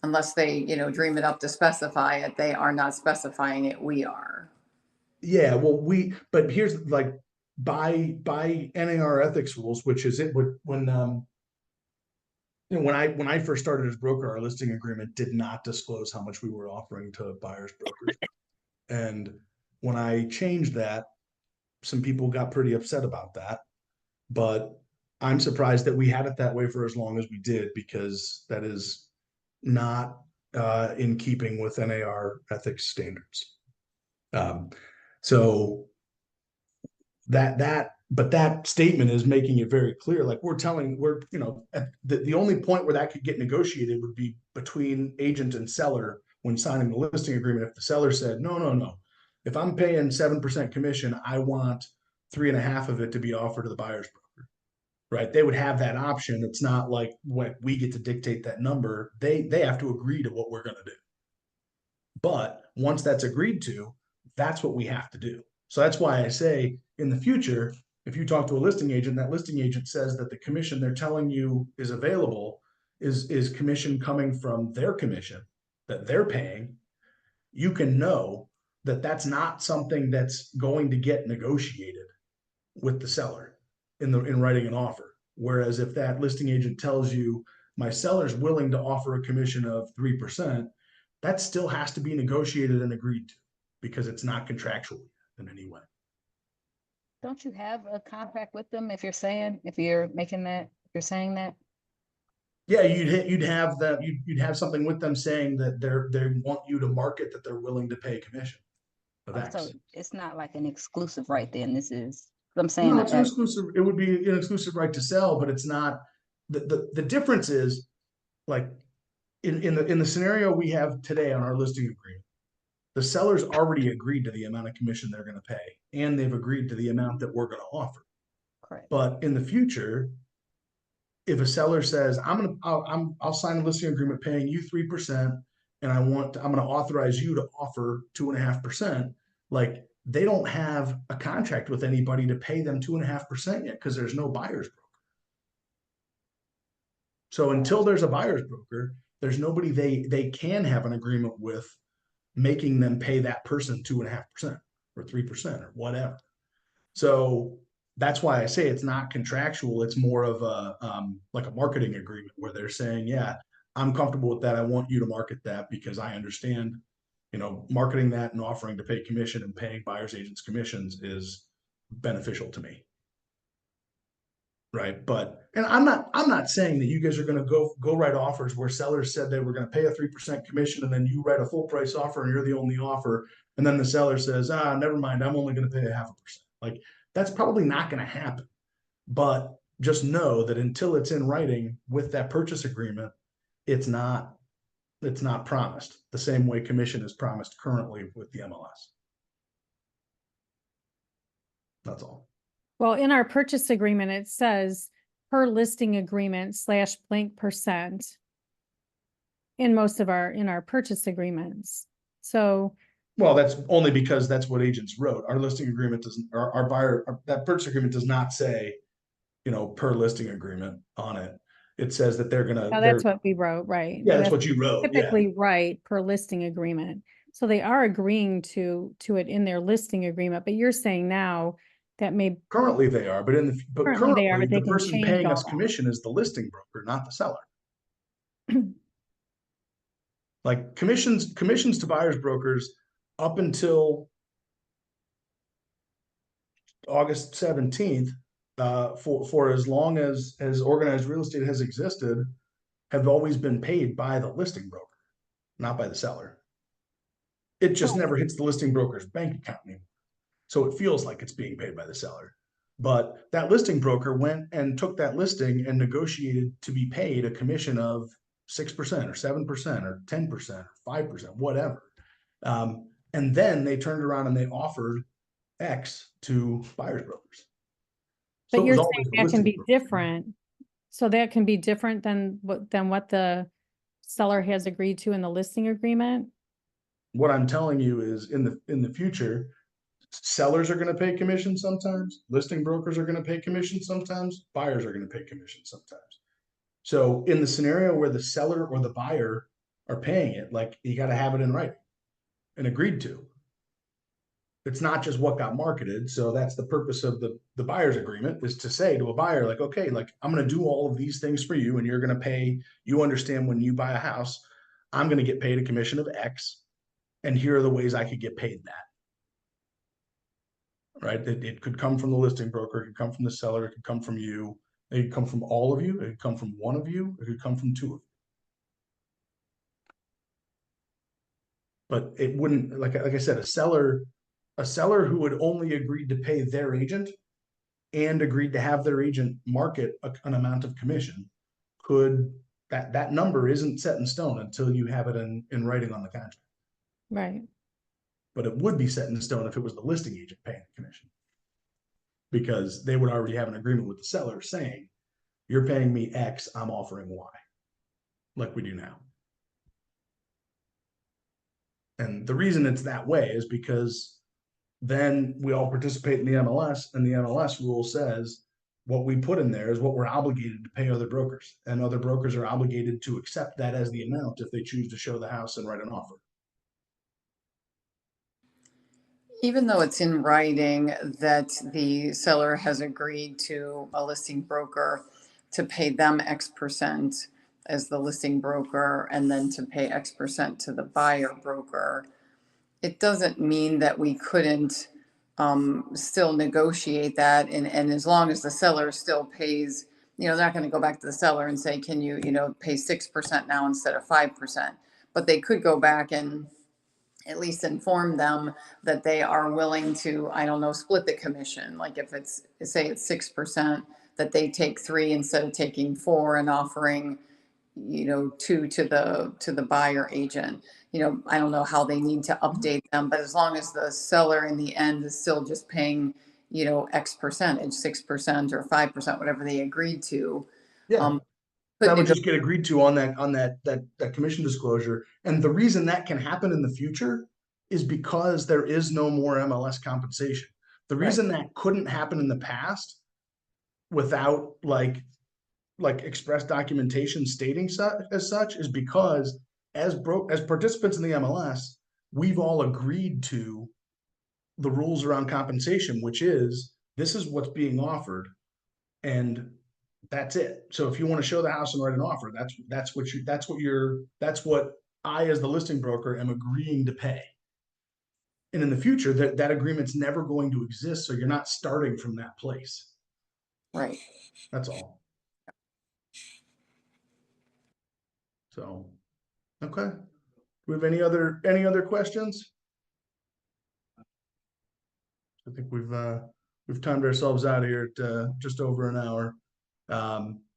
unless they, you know, dream it up to specify it, they are not specifying it, we are. Yeah, well, but here's like by NAR ethics rules, which is it when you know, when I first started as broker, our listing agreement did not disclose how much we were offering to buyers brokers. And when I changed that, some people got pretty upset about that. But I'm surprised that we had it that way for as long as we did, because that is not in keeping with NAR ethics standards. So but that statement is making it very clear. Like you know, the only point where that could get negotiated would be between agent and seller when signing the listing agreement. If the seller said, no, if I'm paying 7% commission, I want 3.5 of it to be offered to the buyer's broker, right? They would have that option. It's not like when we get to dictate that number. They have to agree to what we're going to do. But once that's agreed to, that's what we have to do. So that's why I say in the future, if you talk to a listing agent, that listing agent says that the commission they're telling you is available is commission coming from their commission that they're paying, you can know that that's not something that's going to get negotiated with the seller in writing an offer. Whereas if that listing agent tells you my seller's willing to offer a commission of 3%, that still has to be negotiated and agreed to because it's not contractual in any way. Don't you have a contract with them if you're saying that? Yeah, you'd have that you'd have something with them saying that they want you to market that they're willing to pay commission of X. So it's not like an exclusive right then. This is what I'm saying. No, it's an exclusive. It would be an exclusive right to sell, but it's not. The difference is like in the scenario we have today on our listing agreement, the seller's already agreed to the amount of commission they're going to pay, and they've agreed to the amount that we're going to offer. Correct. But in the future, if a seller says, I'll sign a listing agreement paying you 3%, and I'm going to authorize you to offer 2.5%. Like, they don't have a contract with anybody to pay them 2.5% yet, because there's no buyer's broker. So until there's a buyer's broker, there's nobody they can have an agreement with making them pay that person 2.5% or 3% or whatever. So that's why I say it's not contractual. It's more of a like a marketing agreement where they're saying, yeah, I'm comfortable with that. I want you to market that because I understand, marketing that and offering to pay commission and paying buyers agents commissions is beneficial to me. Right. And I'm not saying that you guys are going to go write offers where sellers said they were going to pay a 3% commission, and then you write a full price offer and you're the only offer. And then the seller says, never mind, I'm only going to pay 0.5%. Like, that's probably not going to happen. But just know that until it's in writing with that purchase agreement, it's not promised the same way commission is promised currently with the MLS. That's all. Well, in our purchase agreement, it says per listing agreement / blank percent in most of our purchase agreements. So. Well, that's only because that's what agents wrote. Our listing agreement doesn't, our buyer, that purchase agreement does not say, per listing agreement on it. It says that they're going to. Oh, that's what we wrote, right? Yeah, that's what you wrote. Typically write per listing agreement. So they are agreeing to it in their listing agreement, but you're saying now that currently they are, but currently they are, but the person paying us commission is the listing broker, not the seller. Like, commissions to buyers brokers up until August 17th, for as long as organized real estate has existed, have always been paid by the listing broker, not by the seller. It just never hits the listing broker's bank account anymore. So it feels like it's being paid by the seller. But that listing broker went and took that listing and negotiated to be paid a commission of 6% or 7% or 10% or 5%, whatever. And then they turned around and they offered X to buyers brokers. But you're saying that can be different. So that can be different than what the seller has agreed to in the listing agreement. What I'm telling you is, in the future, sellers are going to pay commission sometimes, listing brokers are going to pay commission sometimes, buyers are going to pay commission sometimes. So in the scenario where the seller or the buyer are paying it, like, you got to have it in writing and agreed to. It's not just what got marketed. So that's the purpose of the buyer's agreement, is to say to a buyer, like, okay, like, I'm going to do all of these things for you, and you're going to pay. You understand, when you buy a house, I'm going to get paid a commission of X, and here are the ways I could get paid that. Right? It could come from the listing broker, it could come from the seller, it could come from you, it could come from all of you, it could come from one of you, it could come from two of you. But it wouldn't, like I said, a seller who had only agreed to pay their agent and agreed to have their agent market an amount of commission, could, that number isn't set in stone until you have it in writing on the contract. Right. But it would be set in stone if it was the listing agent paying the commission, because they would already have an agreement with the seller saying, you're paying me X, I'm offering Y, like we do now. And the reason it's that way is because then we all participate in the MLS, and the MLS rule says what we put in there is what we're obligated to pay other brokers, and other brokers are obligated to accept that as the amount if they choose to show the house and write an offer. Even though it's in writing that the seller has agreed to a listing broker to pay them X% as the listing broker, and then to pay X% to the buyer broker, it doesn't mean that we couldn't still negotiate that. And as long as the seller still pays, they're not going to go back to the seller and say, can you, pay 6% now instead of 5%. But they could go back and at least inform them that they are willing to, I don't know, split the commission. Like, if it's, say it's 6%, that they take 3 instead of taking 4, and offering, 2 to the buyer agent. I don't know how they need to update them, but as long as the seller in the end is still just paying, X percentage, 6% or 5%, whatever they agreed to. Yeah. that would just get agreed to on that commission disclosure. And the reason that can happen in the future is because there is no more MLS compensation. The reason that couldn't happen in the past without like express documentation stating as such is because as participants in the MLS, we've all agreed to the rules around compensation, which is this is what's being offered, and that's it. So if you want to show the house and write an offer, that's what I, as the listing broker, am agreeing to pay. And in the future, that agreement's never going to exist, so you're not starting from that place. Right. That's all. So, okay. Do we have any other questions? I think we've timed ourselves out here at just over an hour.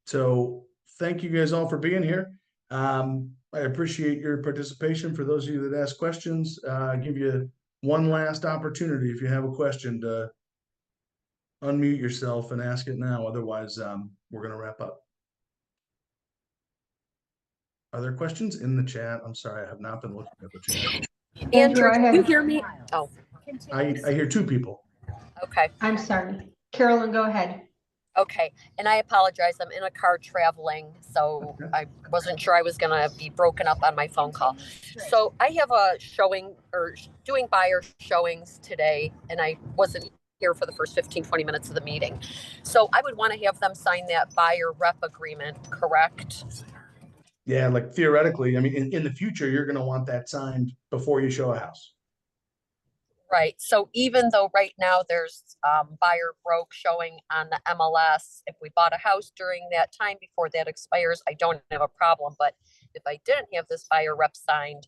So thank you guys all for being here. I appreciate your participation. For those of you that ask questions, I give you one last opportunity if you have a question to unmute yourself and ask it now. Otherwise, we're going to wrap up. Are there questions in the chat? I'm sorry, I have not been looking at the chat. Andrew, Can you hear me? Oh, I hear two people. okay. I'm sorry. Carolyn, go ahead. Okay. And I apologize. I'm in a car traveling, so Okay. I wasn't sure I was going to be broken up on my phone call. So I have a showing or doing buyer showings today, and I wasn't here for the first 15, 20 minutes of the meeting. So I would want to have them sign that buyer rep agreement, correct? Yeah, like theoretically, I mean, in the future, you're going to want that signed before you show a house. Right. So even though right now there's buyer broke showing on the MLS, if we bought a house during that time before that expires, I don't have a problem. But if I didn't have this buyer rep signed,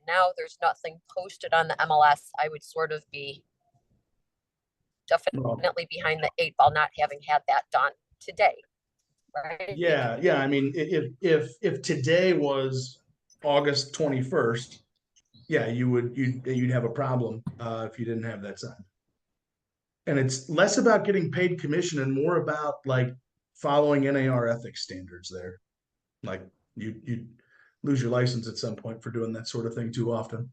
now there's nothing posted on the MLS, I would sort of be definitely behind the 8 ball not having had that done today. Right. Yeah. I mean, if today was August 21st, yeah, you'd have a problem if you didn't have that signed. And it's less about getting paid commission and more about like following NAR ethics standards there. Like you lose your license at some point for doing that sort of thing too often.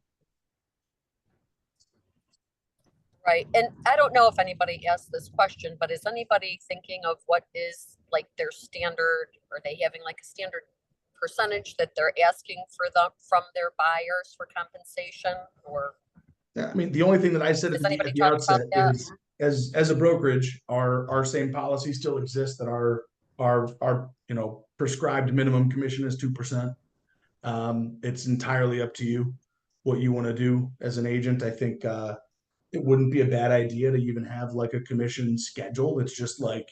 Right. And I don't know if anybody asked this question, but is anybody thinking of what is like their standard? Are they having like a standard percentage that they're asking for them from their buyers for compensation? Or Yeah, I mean, the only thing that I said at the outset is as a brokerage, our same policy still exists that our prescribed minimum commission is 2%. It's entirely up to you what you want to do as an agent. I think it wouldn't be a bad idea to even have like a commission schedule. It's just like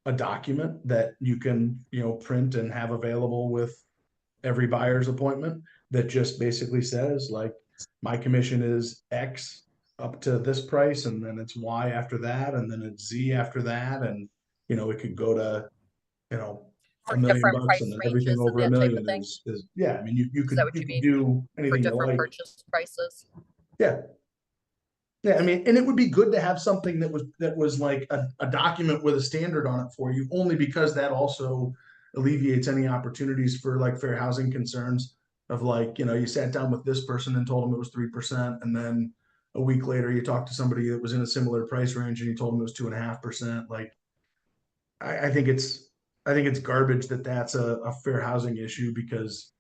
a document that you can, print and have available with every buyer's appointment that just basically says like, my commission is X up to this price, and then it's Y after that, and then it's Z after that. And, it could go to, $1 million, and then everything over $1 million is yeah. I mean, you could do anything you like. Purchase prices. Yeah. Yeah, I mean, and it would be good to have something that was like a document with a standard on it for you, only because that also alleviates any opportunities for like fair housing concerns of like, you sat down with this person and told them it was 3%, and then a week later you talked to somebody that was in a similar price range and you told them it was 2.5%. Like, I think it's garbage that's a fair housing issue because,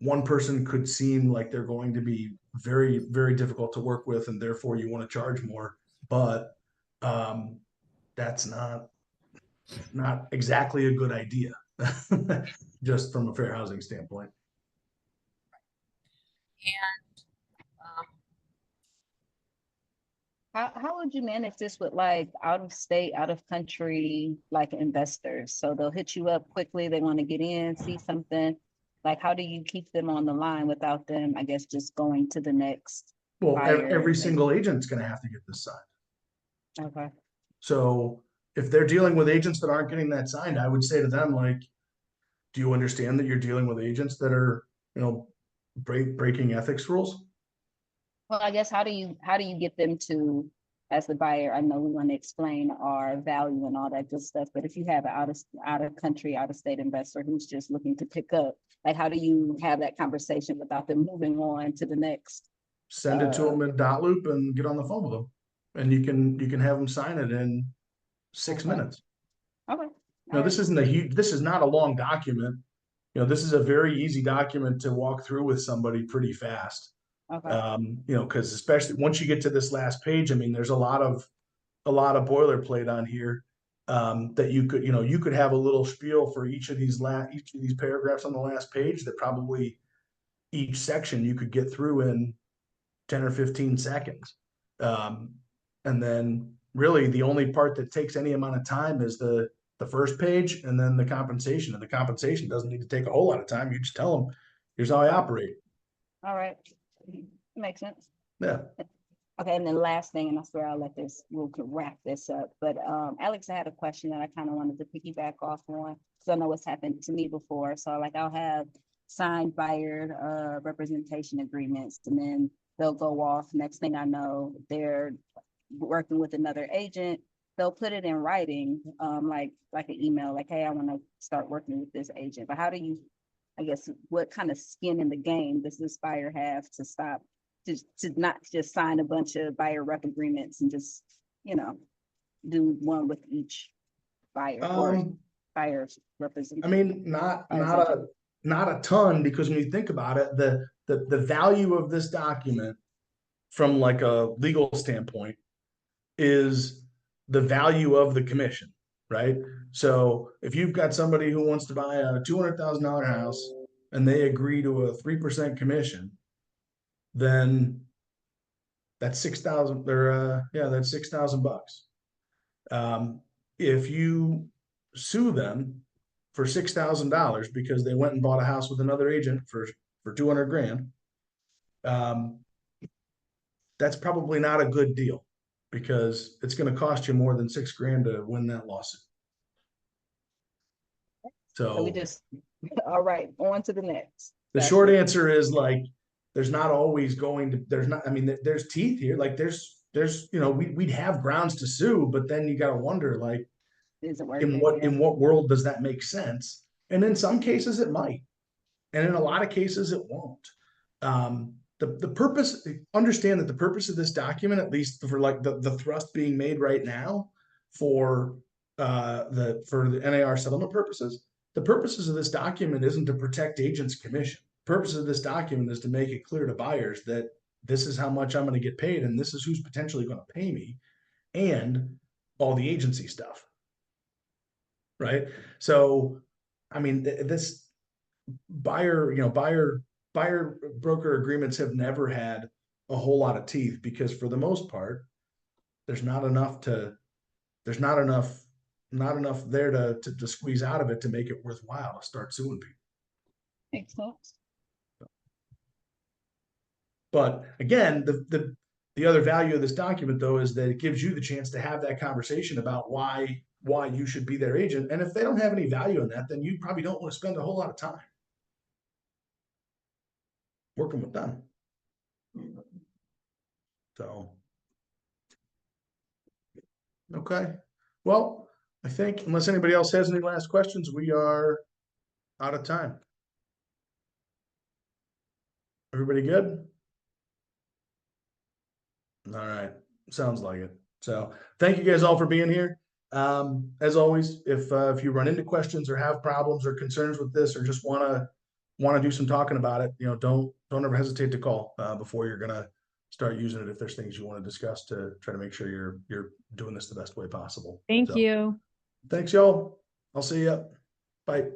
one person could seem like they're going to be very, very difficult to work with, and therefore you want to charge more. But that's not exactly a good idea, just from a fair housing standpoint. And How would you manage this with like out of state, out of country, like investors? So they'll hit you up quickly. They want to get in, see something. Like, how do you keep them on the line without them, I guess, just going to the next Well, buyer? every single agent's going to have to get this signed. Okay. So if they're dealing with agents that aren't getting that signed, I would say to them, like, do you understand that you're dealing with agents that are, breaking ethics rules? Well, I guess how do you get them to as the buyer, I know we want to explain our value and all that good stuff, but if you have an out of country, out of state investor who's just looking to pick up, like, how do you have that conversation without them moving on to the next? Send it to them in dot loop and get on the phone with them. And you can have them sign it in 6 Okay. minutes. Okay. No, this isn't this is not a long document. This is a very easy document to walk through with somebody pretty fast. Okay. Because especially once you get to this last page, I mean, there's a lot of boilerplate on here that you could have a little spiel for each of these paragraphs on the last page that probably each section you could get through in 10 or 15 seconds. And then really the only part that takes any amount of time is the first page and then the compensation. And the compensation doesn't need to take a whole lot of time. You just tell them, here's how I operate. All right. Makes sense. Yeah. Okay, and then last thing, and I swear we'll wrap this up. But Alex, I had a question that I kind of wanted to piggyback off on, because I know what's happened to me before. So like I'll have signed buyer representation agreements, and then they'll go off. Next thing I know, they're working with another agent. They'll put it in writing, like an email, like, hey, I want to start working with this agent. But how do you, I guess, what kind of skin in the game does this buyer have to stop, to not just sign a bunch of buyer rep agreements and just, do one with each buyer or buyer's representation? I mean, not a ton, because when you think about it, the value of this document from like a legal standpoint is the value of the commission, right? So if you've got somebody who wants to buy a $200,000 house and they agree to a 3% commission, then that's $6,000. That's $6,000. If you sue them for $6,000 because they went and bought a house with another agent for 200 grand, that's probably not a good deal, because it's going to cost you more than $6 grand to win that lawsuit. So we just, all right, on to the next. The short answer is, like, there's not always there's teeth here. Like there's, we'd have grounds to sue, but then you got to wonder, like, is it in what world does that make sense? And in some cases it might, and in a lot of cases it won't. The purpose, understand that the purpose of this document, at least for like the thrust being made right now for the NAR settlement purposes, the purposes of this document isn't to protect agents' commission. The purpose of this document is to make it clear to buyers that this is how much I'm going to get paid, and this is who's potentially going to pay me, and all the agency stuff. Right. So, I mean, this buyer broker agreements have never had a whole lot of teeth, because for the most part, there's not enough there to squeeze out of it to make it worthwhile to start suing people. Makes sense. But again, the other value of this document, though, is that it gives you the chance to have that conversation about why you should be their agent. And if they don't have any value in that, then you probably don't want to spend a whole lot of time working with them. So, okay. Well, I think unless anybody else has any last questions, we are out of time. Everybody good? All right. Sounds like it. So thank you guys all for being here. As always, if you run into questions or have problems or concerns with this, or just want to do some talking about it, don't ever hesitate to call before you're gonna start using it, if there's things you want to discuss to try to make sure you're doing this the best way possible. Thank you. Thanks, y'all. I'll see you. Bye.